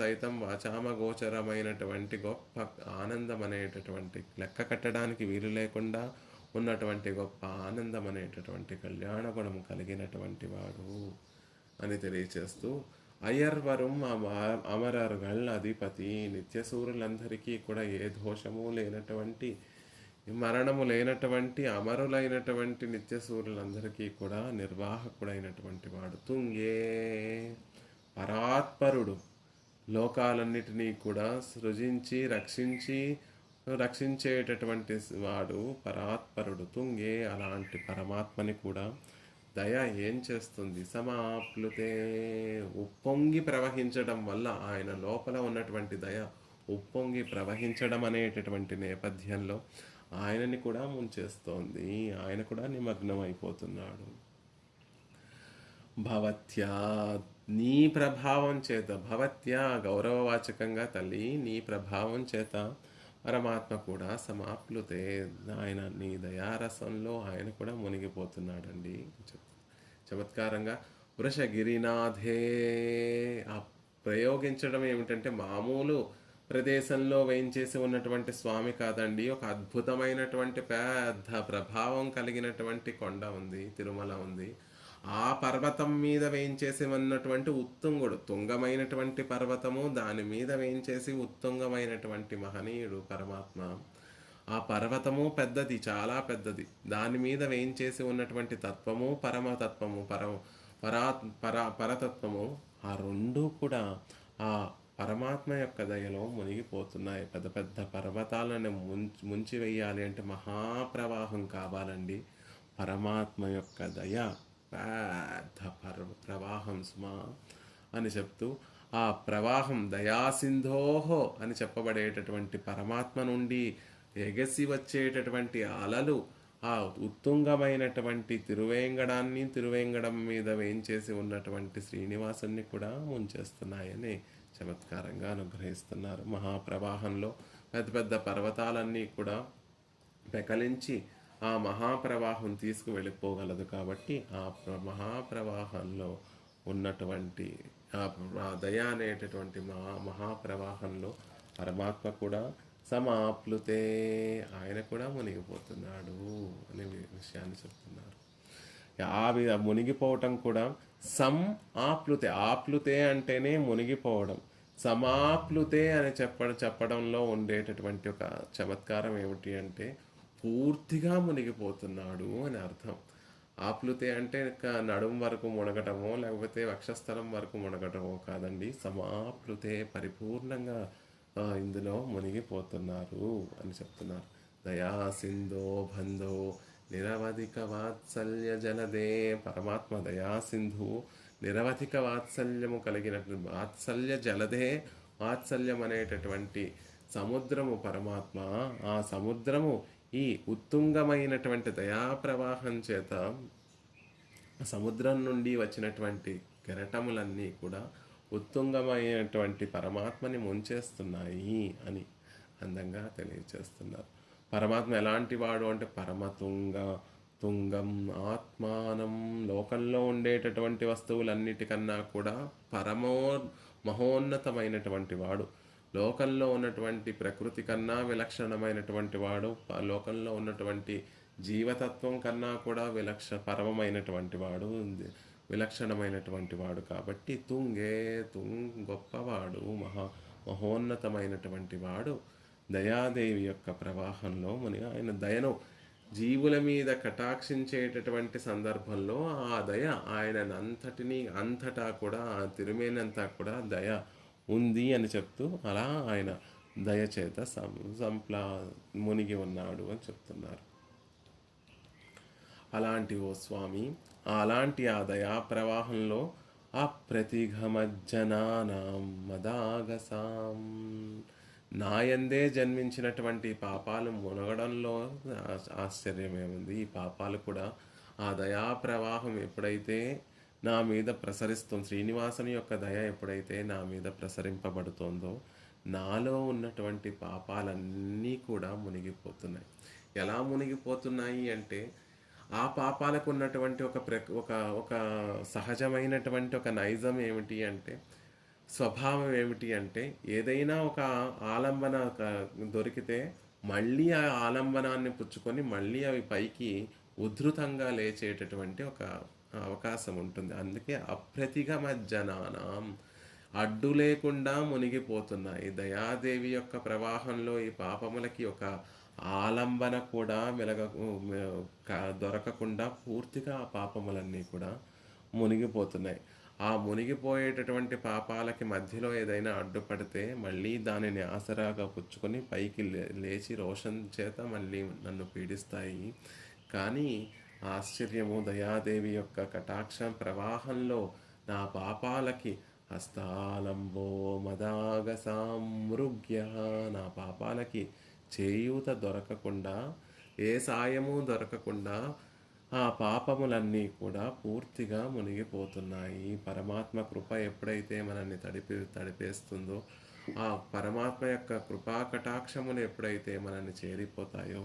సైతం వాచామ గోచరమైనటువంటి గొప్ప ఆనందం అనేటటువంటి లెక్క కట్టడానికి వీలు లేకుండా ఉన్నటువంటి గొప్ప ఆనందం అనేటటువంటి కళ్యాణ గుణం కలిగినటువంటి వాడు అని తెలియచేస్తూ అయర్వరం అమరర్గళ్ అధిపతి, నిత్యసూరులందరికీ కూడా ఏ దోషము లేనటువంటి మరణము లేనటువంటి అమరులైనటువంటి నిత్యసూరులందరికీ కూడా నిర్వాహకుడైనటువంటి వాడు. తుంగే పరాత్పరుడు, లోకాలన్నిటినీ కూడా సృజించి రక్షించేటటువంటి వాడు పరాత్పరుడు. తుంగే అలాంటి పరమాత్మని కూడా దయ ఏం చేస్తుంది? సమాప్లుతే, ఉప్పొంగి ప్రవహించడం వల్ల ఆయన లోపల ఉన్నటువంటి దయ ఉప్పొంగి ప్రవహించడం అనేటటువంటి నేపథ్యంలో ఆయనని కూడా ముంచేస్తోంది. ఆయన కూడా నిమగ్నం అయిపోతున్నాడు. భవత్యా, నీ ప్రభావం చేత, భవత్యా గౌరవవాచకంగా తల్లి, నీ ప్రభావం చేత పరమాత్మ కూడా సమాప్లుతే, ఆయన నీ దయారసంలో ఆయన కూడా మునిగిపోతున్నాడండి. చమత్కారంగా వృషగిరినాథే, ఆ ప్రయోగించడం ఏమిటంటే మామూలు ప్రదేశంలో వేయించేసి ఉన్నటువంటి స్వామి కాదండి, ఒక అద్భుతమైనటువంటి పెద్ద ప్రభావం కలిగినటువంటి కొండ ఉంది, తిరుమల ఉంది. ఆ పర్వతం మీద వేయించేసి ఉన్నటువంటి ఉత్తుంగుడు, తుంగమైనటువంటి పర్వతము, దాని మీద వేయించేసి ఉత్తుంగమైనటువంటి మహనీయుడు పరమాత్మ. ఆ పర్వతము పెద్దది, చాలా పెద్దది. దాని మీద వేయించేసి ఉన్నటువంటి తత్వము పరమతత్వము, పరతత్వము, ఆ రెండూ కూడా ఆ పరమాత్మ యొక్క దయలో మునిగిపోతున్నాయి. పెద్ద పెద్ద పర్వతాలను ముంచి వేయాలి అంటే మహాప్రవాహం కావాలండి. పరమాత్మ యొక్క దయ పెద్ద ప్రవాహం సుమా అని చెప్తూ, ఆ ప్రవాహం దయాసింధోహో అని చెప్పబడేటటువంటి పరమాత్మ నుండి ఎగసి వచ్చేటటువంటి అలలు ఆ ఉత్తుంగమైనటువంటి తిరువేంగడం మీద వేయించేసి ఉన్నటువంటి శ్రీనివాసుని కూడా ముంచేస్తున్నాయని చమత్కారంగా అనుగ్రహిస్తున్నారు. మహాప్రవాహంలో పెద్ద పెద్ద పర్వతాలన్నీ కూడా పెకలించి ఆ మహాప్రవాహం తీసుకువెళ్ళిపోగలదు. కాబట్టి ఆ మహాప్రవాహంలో ఉన్నటువంటి ఆ దయ అనేటటువంటి మహాప్రవాహంలో పరమాత్మ కూడా సమాప్లుతే, ఆయన కూడా మునిగిపోతున్నాడు అనే విషయాన్ని చెప్తున్నారు. ఆ మునిగిపోవటం కూడా ఆప్లుతే, ఆప్లుతే అంటేనే మునిగిపోవడం, సమాప్లుతే అని చెప్పడంలో ఉండేటటువంటి ఒక చమత్కారం ఏమిటి అంటే పూర్తిగా మునిగిపోతున్నాడు అని అర్థం. ఆప్లుతే అంటే నడుం వరకు మునగటమో లేకపోతే వక్షస్థలం వరకు మునగటమో కాదండి. సమాప్లుతే, పరిపూర్ణంగా ఇందులో మునిగిపోతున్నారు అని చెప్తున్నారు. దయా సింధో బంధో నిరవధిక వాత్సల్య జలదే, పరమాత్మ దయా సింధు, నిరవధిక వాత్సల్యము కలిగినటువంటి వాత్సల్య జలదే, వాత్సల్యం అనేటటువంటి సముద్రము పరమాత్మ. ఆ సముద్రము ఈ ఉత్తుంగమైనటువంటి దయాప్రవాహం చేత సముద్రం నుండి వచ్చినటువంటి కెరటములన్నీ కూడా ఉత్తుంగమైనటువంటి పరమాత్మని ముంచేస్తున్నాయి అని అందంగా తెలియచేస్తున్నారు. పరమాత్మ ఎలాంటి వాడు అంటే తుంగం ఆత్మానం, లోకంలో ఉండేటటువంటి వస్తువులన్నిటికన్నా కూడా మహోన్నతమైనటువంటి వాడు. లోకంలో ఉన్నటువంటి ప్రకృతి కన్నా విలక్షణమైనటువంటి వాడు. లోకంలో ఉన్నటువంటి జీవతత్వం కన్నా కూడా పరమమైనటువంటి వాడు, విలక్షణమైనటువంటి వాడు. కాబట్టి గొప్పవాడు, మహోన్నతమైనటువంటి వాడు. దయాదేవి యొక్క ప్రవాహంలో ఆయన దయను జీవుల మీద కటాక్షించేటటువంటి సందర్భంలో ఆ దయ ఆయనంతటినీ అంతటా కూడా ఆ తిరుమేనంతా కూడా దయ ఉంది అని చెప్తూ అలా ఆయన దయచేత మునిగి ఉన్నాడు అని చెప్తున్నారు. అలాంటి ఓ స్వామి, అలాంటి ఆ దయా ప్రవాహంలో అప్రతిఘమజ్జనానాం మదాగసాం, నాయందే జన్మించినటువంటి పాపాలు మునగడంలో ఆశ్చర్యమేముంది. ఈ పాపాలు కూడా ఆ దయా ప్రవాహం ఎప్పుడైతే నా మీద ప్రసరిస్తుంది, శ్రీనివాసుని యొక్క దయ ఎప్పుడైతే నా మీద ప్రసరింపబడుతోందో నాలో ఉన్నటువంటి పాపాలన్నీ కూడా మునిగిపోతున్నాయి. ఎలా మునిగిపోతున్నాయి అంటే ఆ పాపాలకు ఉన్నటువంటి ఒక ఒక సహజమైనటువంటి ఒక నైజం ఏమిటి అంటే, స్వభావం ఏమిటి అంటే, ఏదైనా ఒక ఆలంబన దొరికితే మళ్ళీ ఆ ఆలంబనాన్ని పుచ్చుకొని మళ్ళీ అవి పైకి ఉద్ధృతంగా లేచేటటువంటి ఒక అవకాశం ఉంటుంది. అందుకే అప్రతిగమజ్జనానాం, అడ్డు లేకుండా మునిగిపోతున్నాయి. దయాదేవి యొక్క ప్రవాహంలో ఈ పాపములకి ఒక ఆలంబన కూడా దొరకకుండా పూర్తిగా ఆ పాపములన్నీ కూడా మునిగిపోతున్నాయి. ఆ మునిగిపోయేటటువంటి పాపాలకి మధ్యలో ఏదైనా అడ్డుపడితే మళ్ళీ దానిని ఆసరాగా పుచ్చుకొని పైకి లేచి రోషన్ చేత మళ్ళీ నన్ను పీడిస్తాయి. కానీ ఆశ్చర్యము, దయాదేవి యొక్క కటాక్షం ప్రవాహంలో నా పాపాలకి హస్తాలంబో మదాగసామృగ్య, నా పాపాలకి చేయూత దొరకకుండా, ఏ సాయము దొరకకుండా ఆ పాపములన్నీ కూడా పూర్తిగా మునిగిపోతున్నాయి. పరమాత్మ కృప ఎప్పుడైతే మనల్ని తడిపేస్తుందో, ఆ పరమాత్మ యొక్క కృపా కటాక్షములు ఎప్పుడైతే మనల్ని చేరిపోతాయో,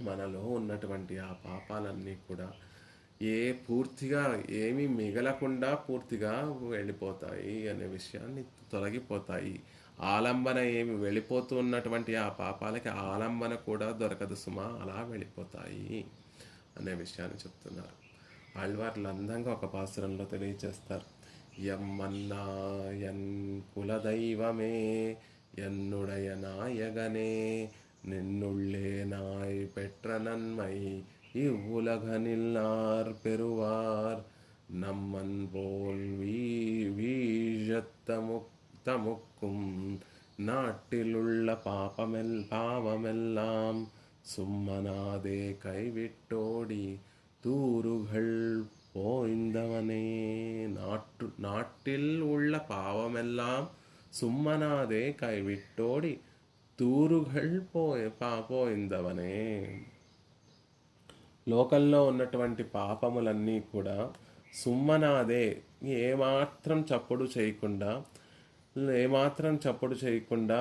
మనలో ఉన్నటువంటి ఆ పాపాలన్నీ కూడా పూర్తిగా ఏమీ మిగలకుండా పూర్తిగా వెళ్ళిపోతాయి అనే విషయాన్ని, తొలగిపోతాయి. ఆలంబన ఏమి వెళ్ళిపోతూ ఉన్నటువంటి ఆ పాపాలకి ఆలంబన కూడా దొరకదు సుమా, అలా వెళ్ళిపోతాయి అనే విషయాన్ని చెప్తున్నారు. ఆళ్వార్లు అందంగా ఒక పాసురంలో తెలియచేస్తారు. ఎమ్మన్నా ఎన్ కులదైవమే ఎన్నుడయ నాయగనే నిన్నుళ్ళే నాయ్ పెట్ర నన్మై இவ்வுலகனில்லார் பெறுவார் நம்மன் போல் வீழத்தமுக்கும் நாட்டிலுள்ள பாவமெல்லாம் சும்மனாதே கைவிட்டோடி தூறுகள் போய்ந்தவனே. நாட்டில் உள்ள பாவமெல்லாம் சும்மனாதே கைவிட்டோடி தூறுகள் పోయిందవనే. లోకంలో ఉన్నటువంటి పాపములన్నీ కూడా సుమ్మనాదే, ఏమాత్రం చప్పుడు చేయకుండా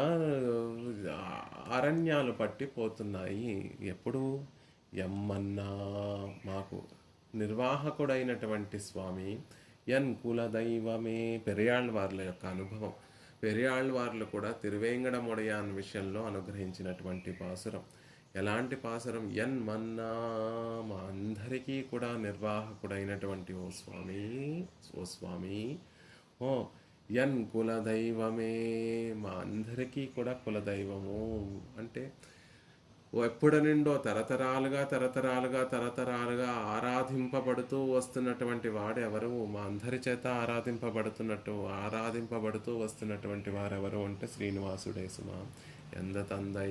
అరణ్యాలు పట్టిపోతున్నాయి. ఎప్పుడు? ఎమ్మన్నా, మాకు నిర్వాహకుడైనటువంటి స్వామి, ఎన్ కుల దైవమే. పెరియాళ్వార్ల యొక్క అనుభవం. పెరియాళ్వార్లు కూడా తిరువేంగడముడయాన్ విషయంలో అనుగ్రహించినటువంటి పాసురం. ఎలాంటి పాసురం? ఎన్ మన్నా, మా అందరికీ కూడా నిర్వాహకుడైనటువంటి ఓ స్వామి, ఓ ఎన్ కులదైవమే, మా అందరికీ కూడా కులదైవము. అంటే ఎప్పటి నుండో తరతరాలుగా ఆరాధింపబడుతూ వస్తున్నటువంటి వాడెవరు? మా అందరి చేత ఆరాధింపబడుతూ వస్తున్నటువంటి వారెవరు అంటే శ్రీనివాసుడే సుమా. ఎంత తందై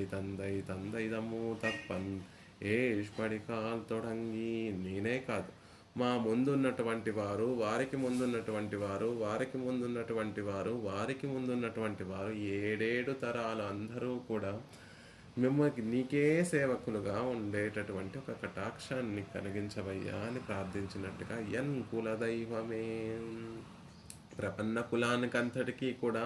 దమ్ము తప్పన్ ఏష్పడికాల్ తొడంగి. నేనే కాదు, మా ముందున్నటువంటి వారు, వారికి ముందున్నటువంటి వారు, వారికి ముందున్నటువంటి వారు, వారికి ముందున్నటువంటి వారు, 7 తరాలు అందరూ కూడా మిమ్మల్ని నీకే సేవకులుగా ఉండేటటువంటి ఒక కటాక్షాన్ని కలిగించవయ్యా అని ప్రార్థించినట్టుగా ఎన్ కులదైవమే. ప్రపన్న కులానికంతటికీ కూడా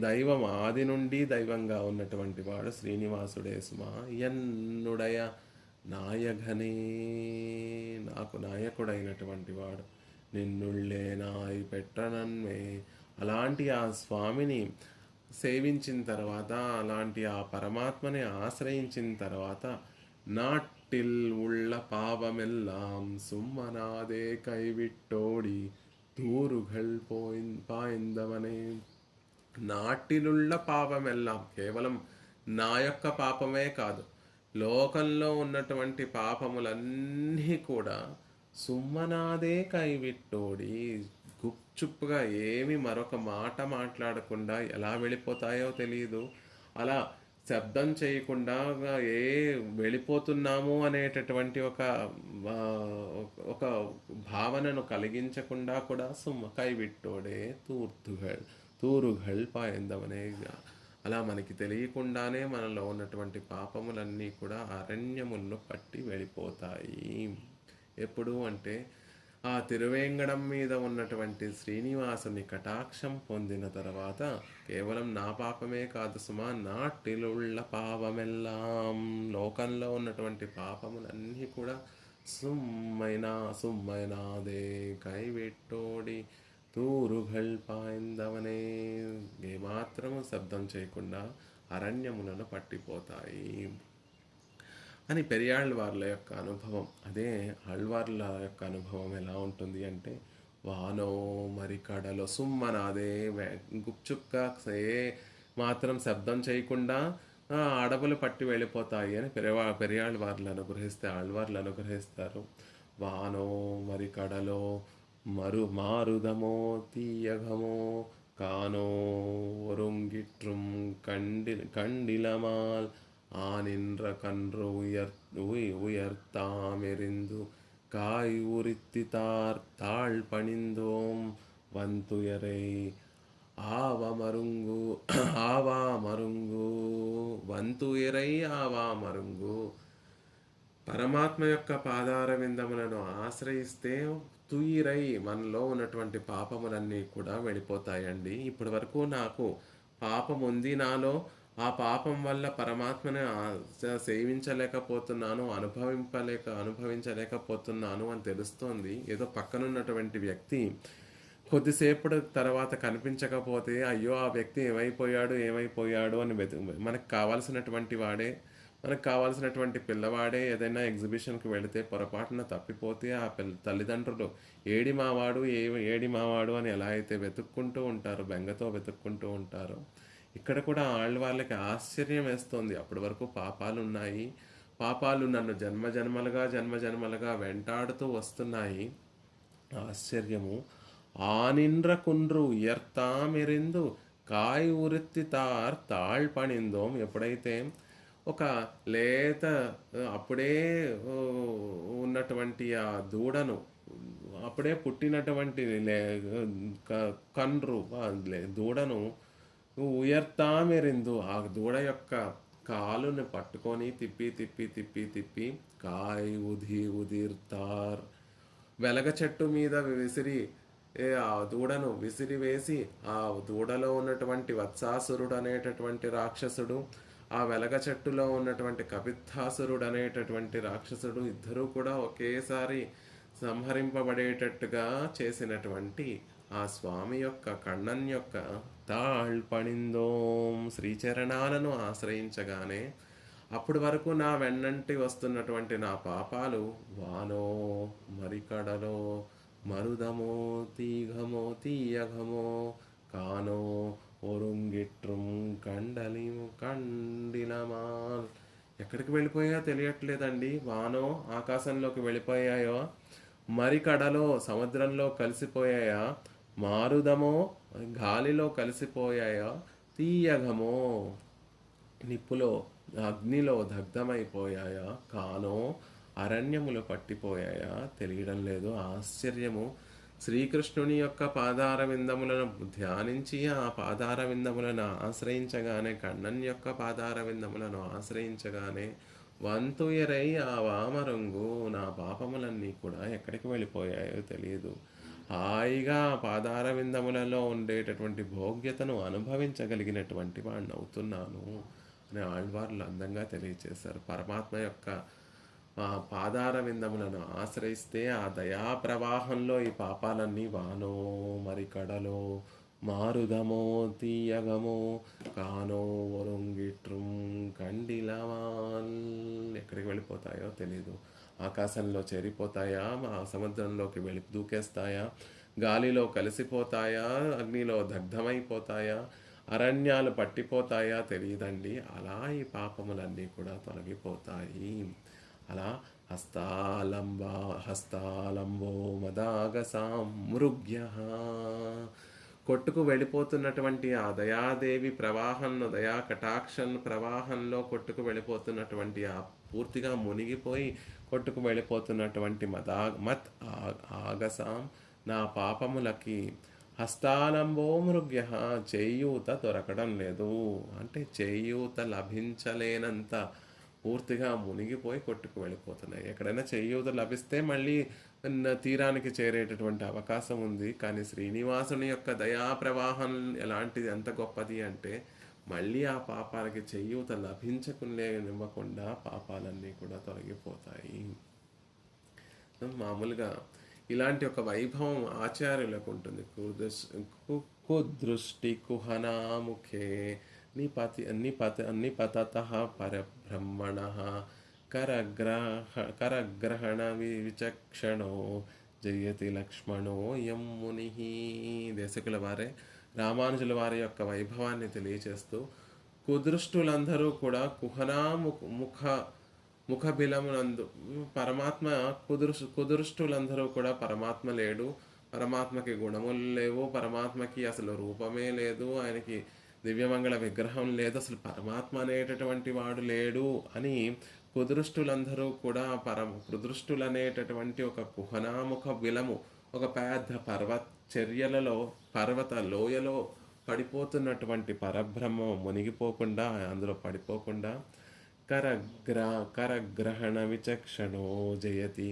దైవం, ఆది నుండి దైవంగా ఉన్నటువంటి వాడు శ్రీనివాసుడే సుమా. ఎన్నుడయ నాయగనే, నాకు నాయకుడైనటువంటి వాడు. నిన్నుళ్ళే నాయ్ పెట్రనన్మే. అలాంటి ఆ స్వామిని సేవించిన తర్వాత, అలాంటి ఆ పరమాత్మని ఆశ్రయించిన తర్వాత, నాటిల్ ఉళ్ళ పావమెల్లాం సుమ్మనాదే కైవిట్టోడి తూరుగల్ పాయిందవనే. నాటిలుళ్ళ పాపమెల్లాం, కేవలం నా యొక్క పాపమే కాదు, లోకంలో ఉన్నటువంటి పాపములన్నీ కూడా సుమ్మనాదే కైవిట్టోడి గుప్చుప్గా ఏమి మరొక మాట మాట్లాడకుండా ఎలా వెళ్ళిపోతాయో తెలియదు. అలా శబ్దం చేయకుండా ఏ వెళ్ళిపోతున్నాము అనేటటువంటి ఆ, ఒక భావనను కలిగించకుండా కూడా సుమ్మ కైవిట్టోడే తూరుగల్ పాయందమనే. అలా మనకి తెలియకుండానే మనలో ఉన్నటువంటి పాపములన్నీ కూడా అరణ్యములను పట్టి వెళ్ళిపోతాయి. ఎప్పుడు అంటే ఆ తిరువేంగడం మీద ఉన్నటువంటి శ్రీనివాసుని కటాక్షం పొందిన తర్వాత కేవలం నా పాపమే కాదు సుమా, నాటిలుళ్ళ పాపమెల్లాం, లోకంలో ఉన్నటువంటి పాపములన్నీ కూడా సుమ్మైనాదే కైవెట్టోడి తూరుగల్ పాయిందవనే, ఏమాత్రము శబ్దం చేయకుండా అరణ్యములను పట్టిపోతాయి అని పెరియాళ్ళవార్ల యొక్క అనుభవం. అదే ఆళ్వార్ల యొక్క అనుభవం ఎలా ఉంటుంది అంటే, వానో మరి కడలో సుమ్మనాదే గుప్చుప్గా ఏ మాత్రం శబ్దం చేయకుండా అడవులు పట్టి వెళ్ళిపోతాయి అని పెరియాళ్ళవార్లు అనుగ్రహిస్తే ఆళ్వార్లు అనుగ్రహిస్తారు. వానో మరి కడలో మారుదమో తీయగమో కానో ఒరుంగిట్rum கண்டிலமால் ஆனின்ற கன்று உயர்த்தாமெறிந்து காய் உரித்தித்தார் தாழ் பணிந்தோம் వంతుయరై ఆవమరుంగు ఆవామరుంగు వంతుయరై ఆవామరుంగు. పరమాత్మ యొక్క పాదార విందములను ఆశ్రయిస్తే తుయిరై మనలో ఉన్నటువంటి పాపములన్నీ కూడా వెళ్ళిపోతాయండి. ఇప్పటి వరకు నాకు పాపం ఉంది నాలో, ఆ పాపం వల్ల పరమాత్మని సేవించలేకపోతున్నాను, అనుభవించలేకపోతున్నాను అని తెలుస్తోంది. ఏదో పక్కనున్నటువంటి వ్యక్తి కొద్దిసేపటి తర్వాత కనిపించకపోతే అయ్యో ఆ వ్యక్తి ఏమైపోయాడు అని మనకు కావాల్సినటువంటి పిల్లవాడే ఏదైనా ఎగ్జిబిషన్కి వెళితే పొరపాటున తప్పిపోతే ఆ తల్లిదండ్రులు ఏడి మావాడు అని ఎలా అయితే వెతుక్కుంటూ ఉంటారో, బెంగతో వెతుక్కుంటూ ఉంటారో, ఇక్కడ కూడా వాళ్ళకి ఆశ్చర్యం వేస్తోంది. అప్పటి వరకు పాపాలు నన్ను జన్మజన్మలుగా వెంటాడుతూ వస్తున్నాయి. ఆశ్చర్యము. ఆనిండ్ర కుండ్రు ఉయర్తామెరిందు కాయ్ ఉరిత్తితార్ తాళ్ పణిందోం. ఎప్పుడైతే ఒక లేత అప్పుడే ఉన్నటువంటి ఆ దూడను, అప్పుడే పుట్టినటువంటి కండ్రు దూడను ఉయర్తామెరిందు, ఆ దూడ యొక్క కాలుని పట్టుకొని తిప్పి కాయ్ ఉదిర్తార్, వెలగ చెట్టు మీద ఆ దూడను విసిరివేసి ఆ దూడలో ఉన్నటువంటి వత్సాసురుడు అనేటటువంటి రాక్షసుడు, ఆ వెలగ చెట్టులో ఉన్నటువంటి కపిత్తాసురుడు అనేటటువంటి రాక్షసుడు ఇద్దరూ కూడా ఒకేసారి సంహరింపబడేటట్టుగా చేసినటువంటి ఆ స్వామి యొక్క కണ്ണన్ యొక్క తాళ్ పణిందోం శ్రీచరణాలను ఆశ్రయించగానే అప్పటి వరకు నా వెన్నంటి వస్తున్నటువంటి నా పాపాలు వానో మరికడలో మరుదమో తీయగమో కానో ఒరుంగిట్rum కండిలమాల్, ఎక్కడికి వెళ్ళిపోయాయో తెలియట్లేదండి. వానో ఆకాశంలోకి వెళ్ళిపోయాయో, మరి కడలో సముద్రంలో కలిసిపోయాయా, మారుదమో గాలిలో కలిసిపోయాయా, తీయగమో నిప్పులో అగ్నిలో దగ్ధమైపోయాయా, కానో అరణ్యములు పట్టిపోయాయా తెలియడం లేదు. ఆశ్చర్యము. శ్రీకృష్ణుని యొక్క పాదార విందములను ధ్యానించి ఆ పాదార విందములను ఆశ్రయించగానే, కണ്ണన్ యొక్క పాదార విందములను ఆశ్రయించగానే వంతుయరై ఆ వామరంగు, నా పాపములన్నీ కూడా ఎక్కడికి వెళ్ళిపోయాయో తెలియదు. హాయిగా పాదార విందములలో ఉండేటటువంటి భోగ్యతను అనుభవించగలిగినటువంటి వాడిని అవుతున్నాను అని ఆళ్వార్లు అందంగా తెలియచేశారు. పరమాత్మ యొక్క పాదార విందములను ఆశ్రయిస్తే ఆ దయా ప్రవాహంలో ఈ పాపాలన్నీ వానో మరి కడలో మారుదమో తీయగమో కానో ఒరుంగిట్rum కండిలమాల్, ఎక్కడికి వెళ్ళిపోతాయో తెలీదు. ఆకాశంలో చేరిపోతాయా, సముద్రంలోకి దూకేస్తాయా, గాలిలో కలిసిపోతాయా, అగ్నిలో దగ్ధమైపోతాయా, అరణ్యాలు పట్టిపోతాయా తెలియదండి. అలా ఈ పాపములన్నీ కూడా తొలగిపోతాయి. అలా హస్తాలంబ హస్తాలంబో మదాగసాం మృగ్య, కొట్టుకు వెళ్ళిపోతున్నటువంటి ఆ దయాదేవి ప్రవాహంలో, దయా కటాక్షన్ ప్రవాహంలో కొట్టుకు వెళ్ళిపోతున్నటువంటి ఆ పూర్తిగా మునిగిపోయి కొట్టుకు వెళ్ళిపోతున్నటువంటి ఆగసాం, నా పాపములకి హస్తాలంబో మృగ్య, చేయూత దొరకడం లేదు. అంటే చేయూత లభించలేనంత పూర్తిగా మునిగిపోయి కొట్టుకు వెళ్ళిపోతున్నాయి. ఎక్కడైనా చేయూత లభిస్తే మళ్ళీ తీరానికి చేరేటటువంటి అవకాశం ఉంది. కానీ శ్రీనివాసుని యొక్క దయా ప్రవాహం ఎలాంటిది, ఎంత గొప్పది అంటే మళ్ళీ ఆ పాపాలకి చేయూత లభించకునివ్వకుండా పాపాలన్నీ కూడా తొలగిపోతాయి. మామూలుగా ఇలాంటి ఒక వైభవం ఆచార్యులకు ఉంటుంది. కుదృష్టి కుహనాముఖే నిపతత పరబ్రహ్మణ కరగ్రహణ విచక్షణో జయతి లక్ష్మణో యం ముని. దేశకుల వారే రామానుజుల వారి యొక్క వైభవాన్ని తెలియచేస్తూ, కుదృష్టులందరూ కూడా ముఖబిలమునందు పరమాత్మ కుదృష్టులందరూ కూడా పరమాత్మ లేడు, పరమాత్మకి గుణములు లేవు, పరమాత్మకి అసలు రూపమే లేదు, ఆయనకి దివ్యమంగళ విగ్రహం లేదు, అసలు పరమాత్మ అనేటటువంటి వాడు లేడు అని కుదృష్టులందరూ కూడా కుదృష్టులు అనేటటువంటి ఒక కుహనాముఖ బిలము, ఒక పెద్ద పర్వత లోయలో పడిపోతున్నటువంటి పరబ్రహ్మం మునిగిపోకుండా, అందులో పడిపోకుండా కరగ్రహణ విచక్షణో జయతి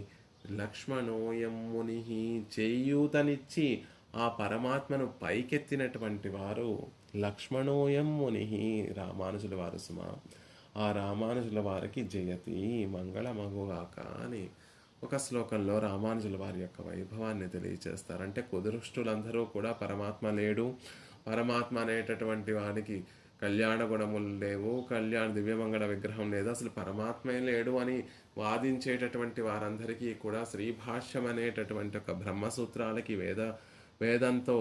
లక్ష్మణోయం ముని, చేయూతనిచ్చి ఆ పరమాత్మను పైకెత్తినటువంటి వారు లక్ష్మణోయం ముని, రామానుజుల వారు సుమ. ఆ రామానుజుల వారికి జయతి మంగళమగుగాక అని ఒక శ్లోకంలో రామానుజుల వారి యొక్క వైభవాన్ని తెలియచేస్తారు. అంటే కుదృష్టులందరూ కూడా పరమాత్మ లేడు, పరమాత్మ అనేటటువంటి వారికి కళ్యాణ గుణములు లేవు, దివ్యమంగళ విగ్రహం లేదు, అసలు పరమాత్మే లేడు అని వాదించేటటువంటి వారందరికీ కూడా శ్రీభాష్యం అనేటటువంటి ఒక బ్రహ్మసూత్రాలకి వేదంతో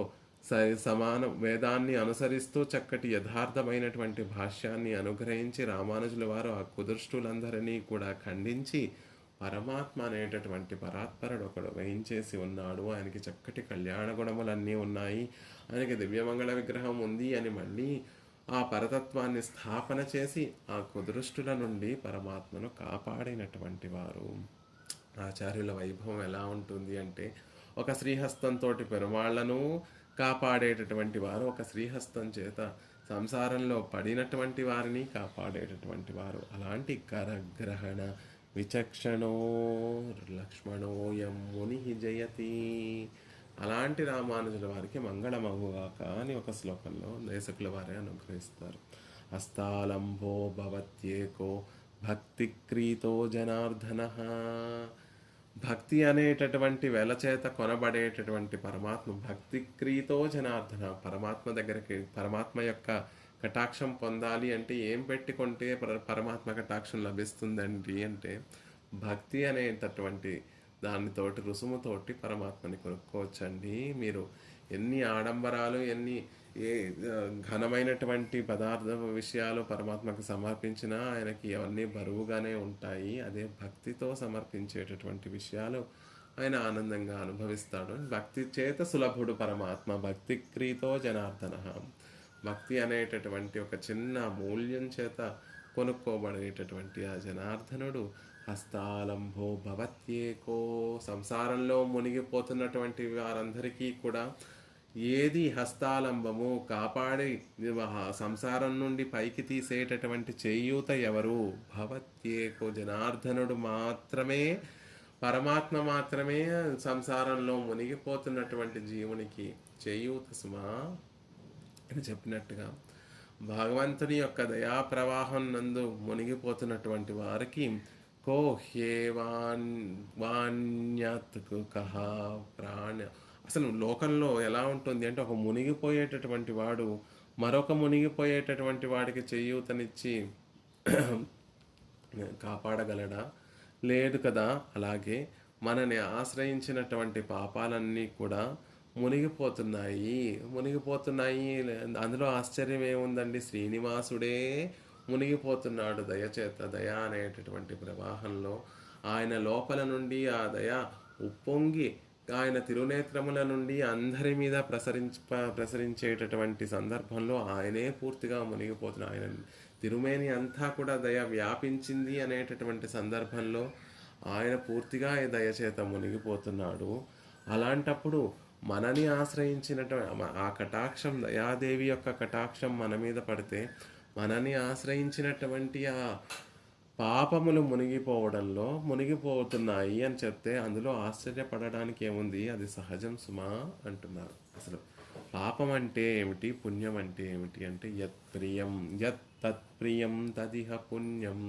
సమానం, వేదాన్ని అనుసరిస్తూ చక్కటి యథార్థమైనటువంటి భాష్యాన్ని అనుగ్రహించి రామానుజుల వారు ఆ కుదృష్టులందరినీ కూడా ఖండించి పరమాత్మ అనేటటువంటి పరాత్పరుడు ఒకడు వేయించేసి ఉన్నాడు, ఆయనకి చక్కటి కళ్యాణ గుణములన్నీ ఉన్నాయి, ఆయనకి దివ్యమంగళ విగ్రహం ఉంది అని మళ్ళీ ఆ పరతత్వాన్ని స్థాపన చేసి ఆ కుదృష్టుల నుండి పరమాత్మను కాపాడినటువంటి వారు. ఆచార్యుల వైభవం ఎలా ఉంటుంది అంటే, ఒక శ్రీహస్తంతో పెరుమాళ్లను కాపాడేటటువంటి వారు, ఒక శ్రీహస్తం చేత సంసారంలో పడినటువంటి వారిని కాపాడేటటువంటి వారు. అలాంటి కరగ్రహణ విచక్షణో లక్ష్మణోయం ముని జయతి, అలాంటి రామానుజుల వారికి మంగళమగుగాక అని ఒక శ్లోకంలో దేశకుల వారే అనుగ్రహిస్తారు. హస్తాలంబో భవత్యేకో భక్తిక్రీతో జనార్దన, భక్తి అనేటటువంటి వెలచేత కొనబడేటటువంటి పరమాత్మ, భక్తిక్రీతో జనార్దన, పరమాత్మ దగ్గరికి, పరమాత్మ యొక్క కటాక్షం పొందాలి అంటే ఏం పెట్టుకుంటే పరమాత్మ కటాక్షం లభిస్తుందండి అంటే, భక్తి అనేటటువంటి దానితోటి, రుసుముతోటి పరమాత్మని కొనుక్కోవచ్చండి. మీరు ఎన్ని ఆడంబరాలు, ఘనమైనటువంటి పదార్థ విషయాలు పరమాత్మకు సమర్పించినా ఆయనకి అవన్నీ బరువుగానే ఉంటాయి. అదే భక్తితో సమర్పించేటటువంటి విషయాలు ఆయన ఆనందంగా అనుభవిస్తాడు. భక్తి చేత సులభుడు పరమాత్మ, భక్తి క్రీతో జనార్దన, భక్తి అనేటటువంటి ఒక చిన్న మూల్యం చేత కొనుక్కోబడేటటువంటి ఆ జనార్దనుడు హస్తాలంబో భవత్యేకో, సంసారంలో మునిగిపోతున్నటువంటి వారందరికీ కూడా ఏది హస్తాలంబము, కాపాడి సంసారం నుండి పైకి తీసేటటువంటి చేయూత ఎవరు, భవత్యేకో, జనార్దనుడు మాత్రమే, పరమాత్మ మాత్రమే సంసారంలో మునిగిపోతున్నటువంటి జీవునికి చేయూత సుమా అని చెప్పినట్టుగా, భగవంతుని యొక్క దయా ప్రవాహం నందు మునిగిపోతున్నటువంటి వారికి కో హ్యేవాన్యత్ కహ ప్రాణ, అసలు లోకంలో ఎలా ఉంటుంది అంటే, ఒక మునిగిపోయేటటువంటి వాడు మరొక మునిగిపోయేటటువంటి వాడికి చేయూతనిచ్చి కాపాడగలడా? లేదు కదా. అలాగే మనని ఆశ్రయించినటువంటి పాపాలన్నీ కూడా మునిగిపోతున్నాయి. మునిగిపోతున్నాయి. అందులో ఆశ్చర్యం ఏముందండి? శ్రీనివాసుడే మునిగిపోతున్నాడు దయచేత. దయ అనేటటువంటి ప్రవాహంలో ఆయన లోపల నుండి ఆ దయ ఉప్పొంగి ఆయన తిరునేత్రముల నుండి అందరి మీద ప్రసరించేటటువంటి సందర్భంలో ఆయనే పూర్తిగా మునిగిపోతున్నాడు. ఆయన తిరుమేని అంతా కూడా దయ వ్యాపించింది అనేటటువంటి సందర్భంలో ఆయన పూర్తిగా ఈ దయచేత మునిగిపోతున్నాడు. అలాంటప్పుడు మనని ఆశ్రయించినటువంటి ఆ కటాక్షం, దయాదేవి యొక్క కటాక్షం మన మీద పడితే మనని ఆశ్రయించినటువంటి ఆ పాపములు మునిగిపోతున్నాయి అని చెప్తే అందులో ఆశ్చర్యపడడానికి ఏముంది? అది సహజం సుమా అంటున్నారు. అసలు పాపం అంటే ఏమిటి, పుణ్యం అంటే ఏమిటి అంటే యత్ ప్రియం యత్ తత్ప్రియం తదిహ పుణ్యం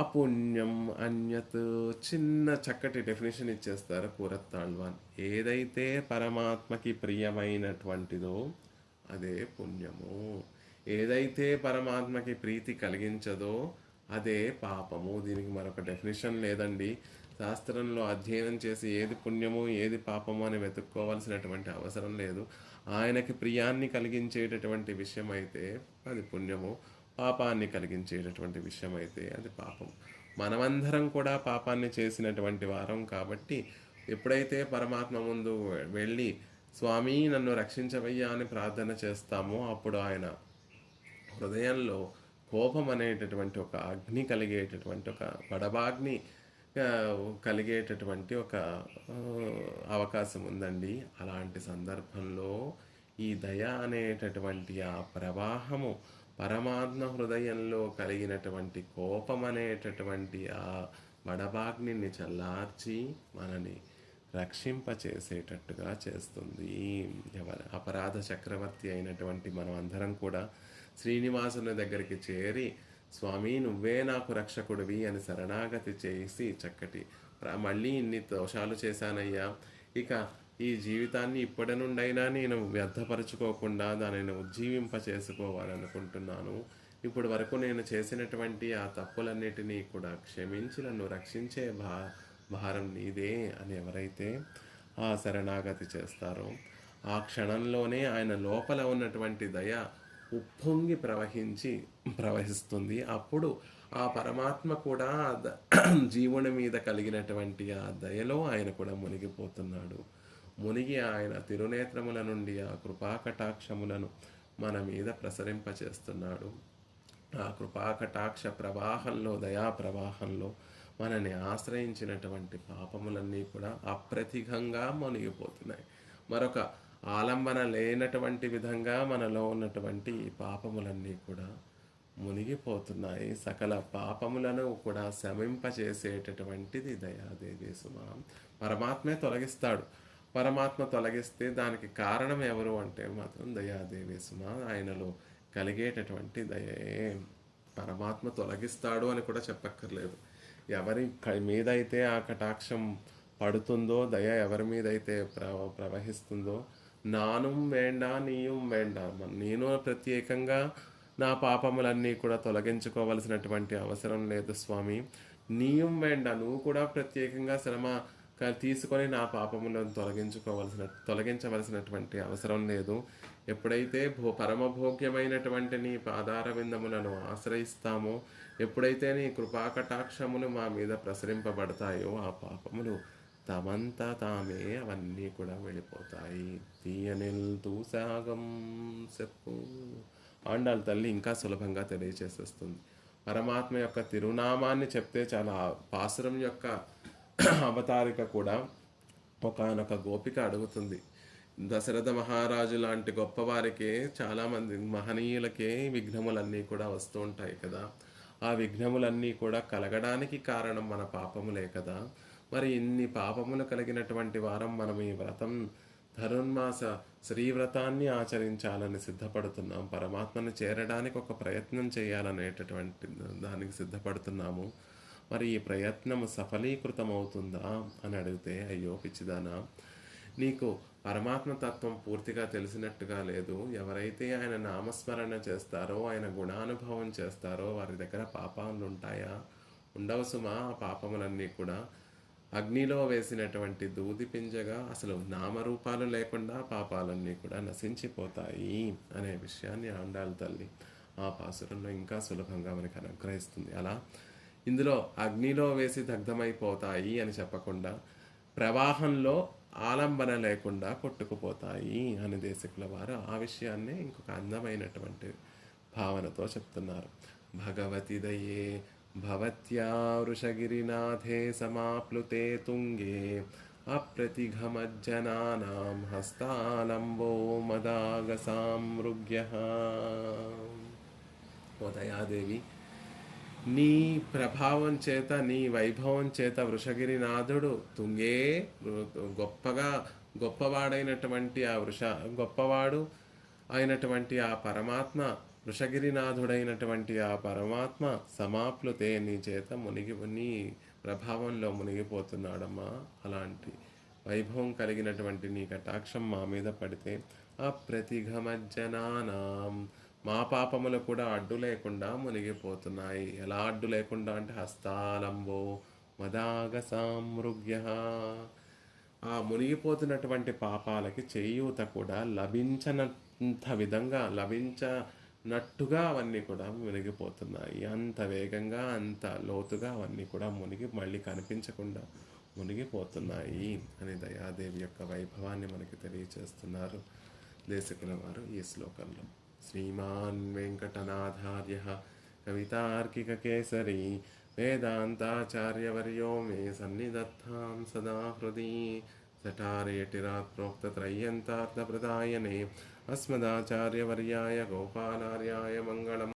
అపుణ్యం అన్యత్. చిన్న చక్కటి డెఫినేషన్ ఇచ్చేస్తారు కూరత్తాళ్వాన్. ఏదైతే పరమాత్మకి ప్రియమైనటువంటిదో అదే పుణ్యము, ఏదైతే పరమాత్మకి ప్రీతి కలిగించదో అదే పాపము. దీనికి మరొక డెఫినేషన్ లేదండి. శాస్త్రంలో అధ్యయనం చేసి ఏది పుణ్యము ఏది పాపము అని వెతుక్కోవాల్సినటువంటి అవసరం లేదు. ఆయనకి ప్రియాన్ని కలిగించేటటువంటి విషయం అయితే అది పుణ్యము, పాపాన్ని కలిగించేటటువంటి విషయం అయితే అది పాపం. మనమందరం కూడా పాపాన్ని చేసినటువంటి వారం కాబట్టి ఎప్పుడైతే పరమాత్మ ముందు వెళ్ళి స్వామి నన్ను రక్షించవయ్యా అని ప్రార్థన చేస్తామో అప్పుడు ఆయన హృదయంలో కోపం అనేటటువంటి ఒక అగ్ని కలిగేటటువంటి ఒక వడబాగ్ని కలిగేటటువంటి ఒక అవకాశం ఉందండి. అలాంటి సందర్భంలో ఈ దయ అనేటటువంటి ఆ ప్రవాహము పరమాత్మ హృదయంలో కలిగినటువంటి కోపం అనేటటువంటి ఆ వడబాగ్నిని చల్లార్చి మనని రక్షింపచేసేటట్టుగా చేస్తుంది. అపరాధ చక్రవర్తి అయినటువంటి మనం అందరం కూడా శ్రీనివాసుని దగ్గరికి చేరి స్వామి నువ్వే నాకు రక్షకుడివి అని శరణాగతి చేసి చక్కటి మళ్ళీ ఇన్ని దోషాలు చేశానయ్యా, ఇక ఈ జీవితాన్ని ఇప్పటి నుండైనా నేను వ్యర్థపరచుకోకుండా దానిని ఉజ్జీవింప చేసుకోవాలనుకుంటున్నాను. ఇప్పుడు వరకు నేను చేసినటువంటి ఆ తప్పులన్నిటినీ కూడా క్షమించి నన్ను రక్షించే భారం నీదే అని ఎవరైతే ఆ శరణాగతి చేస్తారో ఆ క్షణంలోనే ఆయన లోపల ఉన్నటువంటి దయ ఉప్పొంగి ప్రవహిస్తుంది. అప్పుడు ఆ పరమాత్మ కూడా జీవుని మీద కలిగినటువంటి ఆ దయలో ఆయన కూడా మునిగిపోతున్నాడు. మునిగి ఆయన తిరునేత్రముల నుండి ఆ కృపాకటాక్షములను మన మీద ప్రసరింపచేస్తున్నాడు. ఆ కృపాకటాక్ష ప్రవాహంలో, దయా ప్రవాహంలో మనని ఆశ్రయించినటువంటి పాపములన్నీ కూడా అప్రతిఘంగా మునిగిపోతున్నాయి. మరొక ఆలంబన లేనటువంటి విధంగా మనలో ఉన్నటువంటి పాపములన్నీ కూడా మునిగిపోతున్నాయి. సకల పాపములను కూడా శమింపచేసేటటువంటిది దయాదేవి సుమా. పరమాత్మే తొలగిస్తాడు. పరమాత్మ తొలగిస్తే దానికి కారణం ఎవరు అంటే మాత్రం దయాదేవి సుమా. ఆయనలో కలిగేటటువంటి దయే. పరమాత్మ తొలగిస్తాడు అని కూడా చెప్పక్కర్లేదు. ఎవరి మీదైతే ఆ కటాక్షం పడుతుందో, దయ ఎవరి మీదైతే ప్రవహిస్తుందో, నానుం వేండా నీయం వేండా, నేను ప్రత్యేకంగా నా పాపములన్నీ కూడా తొలగించుకోవలసినటువంటి అవసరం లేదు స్వామి. నీయం వేండా, నువ్వు కూడా ప్రత్యేకంగా శ్రమ తీసుకొని నా పాపములను తొలగించవలసినటువంటి అవసరం లేదు. ఎప్పుడైతే పరమభోగ్యమైనటువంటి నీ పాదార విందములను ఆశ్రయిస్తామో, ఎప్పుడైతే నీ కృపాకటాక్షములు మా మీద ప్రసరింపబడతాయో ఆ పాపములు తమంతా తామే అవన్నీ కూడా వెళ్ళిపోతాయి. తీయనిల్ తూసాగం చెప్పు ఆండాళ్ళ తల్లి ఇంకా సులభంగా తెలియచేసేస్తుంది. పరమాత్మ యొక్క తిరునామాన్ని చెప్తే చాలా పాసురం యొక్క అవతారిక కూడా ఒకానొక గోపిక అడుగుతుంది. దశరథ మహారాజు లాంటి గొప్పవారికి, చాలామంది మహనీయులకే విఘ్నములన్నీ కూడా వస్తూ ఉంటాయి కదా. ఆ విఘ్నములన్నీ కూడా కలగడానికి కారణం మన పాపములే కదా. మరి ఇన్ని పాపములు కలిగినటువంటి వారం మనం ఈ వ్రతం ధనుర్మాస శ్రీవ్రతాన్ని ఆచరించాలని సిద్ధపడుతున్నాం. పరమాత్మను చేరడానికి ఒక ప్రయత్నం చేయాలనేటటువంటి దానికి సిద్ధపడుతున్నాము. మరి ఈ ప్రయత్నం సఫలీకృతం అవుతుందా అని అడిగితే, అయ్యో పిచ్చిదానా, నీకు పరమాత్మ తత్వం పూర్తిగా తెలిసినట్టుగా లేదు. ఎవరైతే ఆయన నామస్మరణ చేస్తారో, ఆయన గుణానుభవం చేస్తారో వారి దగ్గర పాపాలు ఉంటాయా? ఉండవు సుమా. ఆ పాపములన్నీ కూడా అగ్నిలో వేసినటువంటి దూది పింజగా అసలు నామరూపాలు లేకుండా పాపాలన్నీ కూడా నశించిపోతాయి అనే విషయాన్ని ఆండాళ్ళ తల్లి ఆ పాసురంలో ఇంకా సులభంగా మనకు అనుగ్రహిస్తుంది. అలా ఇందులో అగ్నిలో వేసి దగ్ధమైపోతాయి అని చెప్పకుండా ప్రవాహంలో ఆలంబన లేకుండా కొట్టుకుపోతాయి అని దేశకుల వారు ఆ విషయాన్నే ఇంకొక అందమైనటువంటి భావనతో చెప్తున్నారు. భగవతి దయే భవత్యా వృషగిరినాథే సమాప్లుతే తుంగే అప్రతిఘమజ్జనానాం హస్తాలంబో మదాగసామృగ్య. ఓ దయాదేవి, నీ ప్రభావం చేత నీ వైభవం చేత వృషగిరినాథుడు తుంగే గొప్పగా గొప్పవాడైనటువంటి గొప్పవాడు అయినటువంటి ఆ పరమాత్మ, వృషగిరినాథుడైనటువంటి ఆ పరమాత్మ సమాప్లుతే నీ చేత నీ ప్రభావంలో మునిగిపోతున్నాడమ్మా. అలాంటి వైభవం కలిగినటువంటి నీ కటాక్షం మా మీద పడితే అప్రతిఘమజ్జనానాం మా పాపములు కూడా అడ్డు లేకుండా మునిగిపోతున్నాయి. ఎలా అడ్డు లేకుండా అంటే హస్తాలంబో మదాగ సామృగ్య, ఆ మునిగిపోతున్నటువంటి పాపాలకి చేయూత కూడా లభించనంత విధంగా లభించనట్టుగా అవన్నీ కూడా మునిగిపోతున్నాయి. అంత వేగంగా అంత లోతుగా అవన్నీ కూడా మునిగి మళ్ళీ కనిపించకుండా మునిగిపోతున్నాయి అని దయాదేవి యొక్క వైభవాన్ని మనకి తెలియచేస్తున్నారు దేశకుల వారు ఈ శ్లోకంలో. శ్రీమాన్ వెంకటనాథార్య కవితార్కికకేసరి వేదాంతాచార్యవర్యో మే సన్నిధత్తాం సదా హృది. సఠారేటిరాత్ ప్రోక్తత్రయ్యంతార్థప్రదాయనే అస్మదాచార్యవర్యాయ గోపాలార్యాయ మంగళం.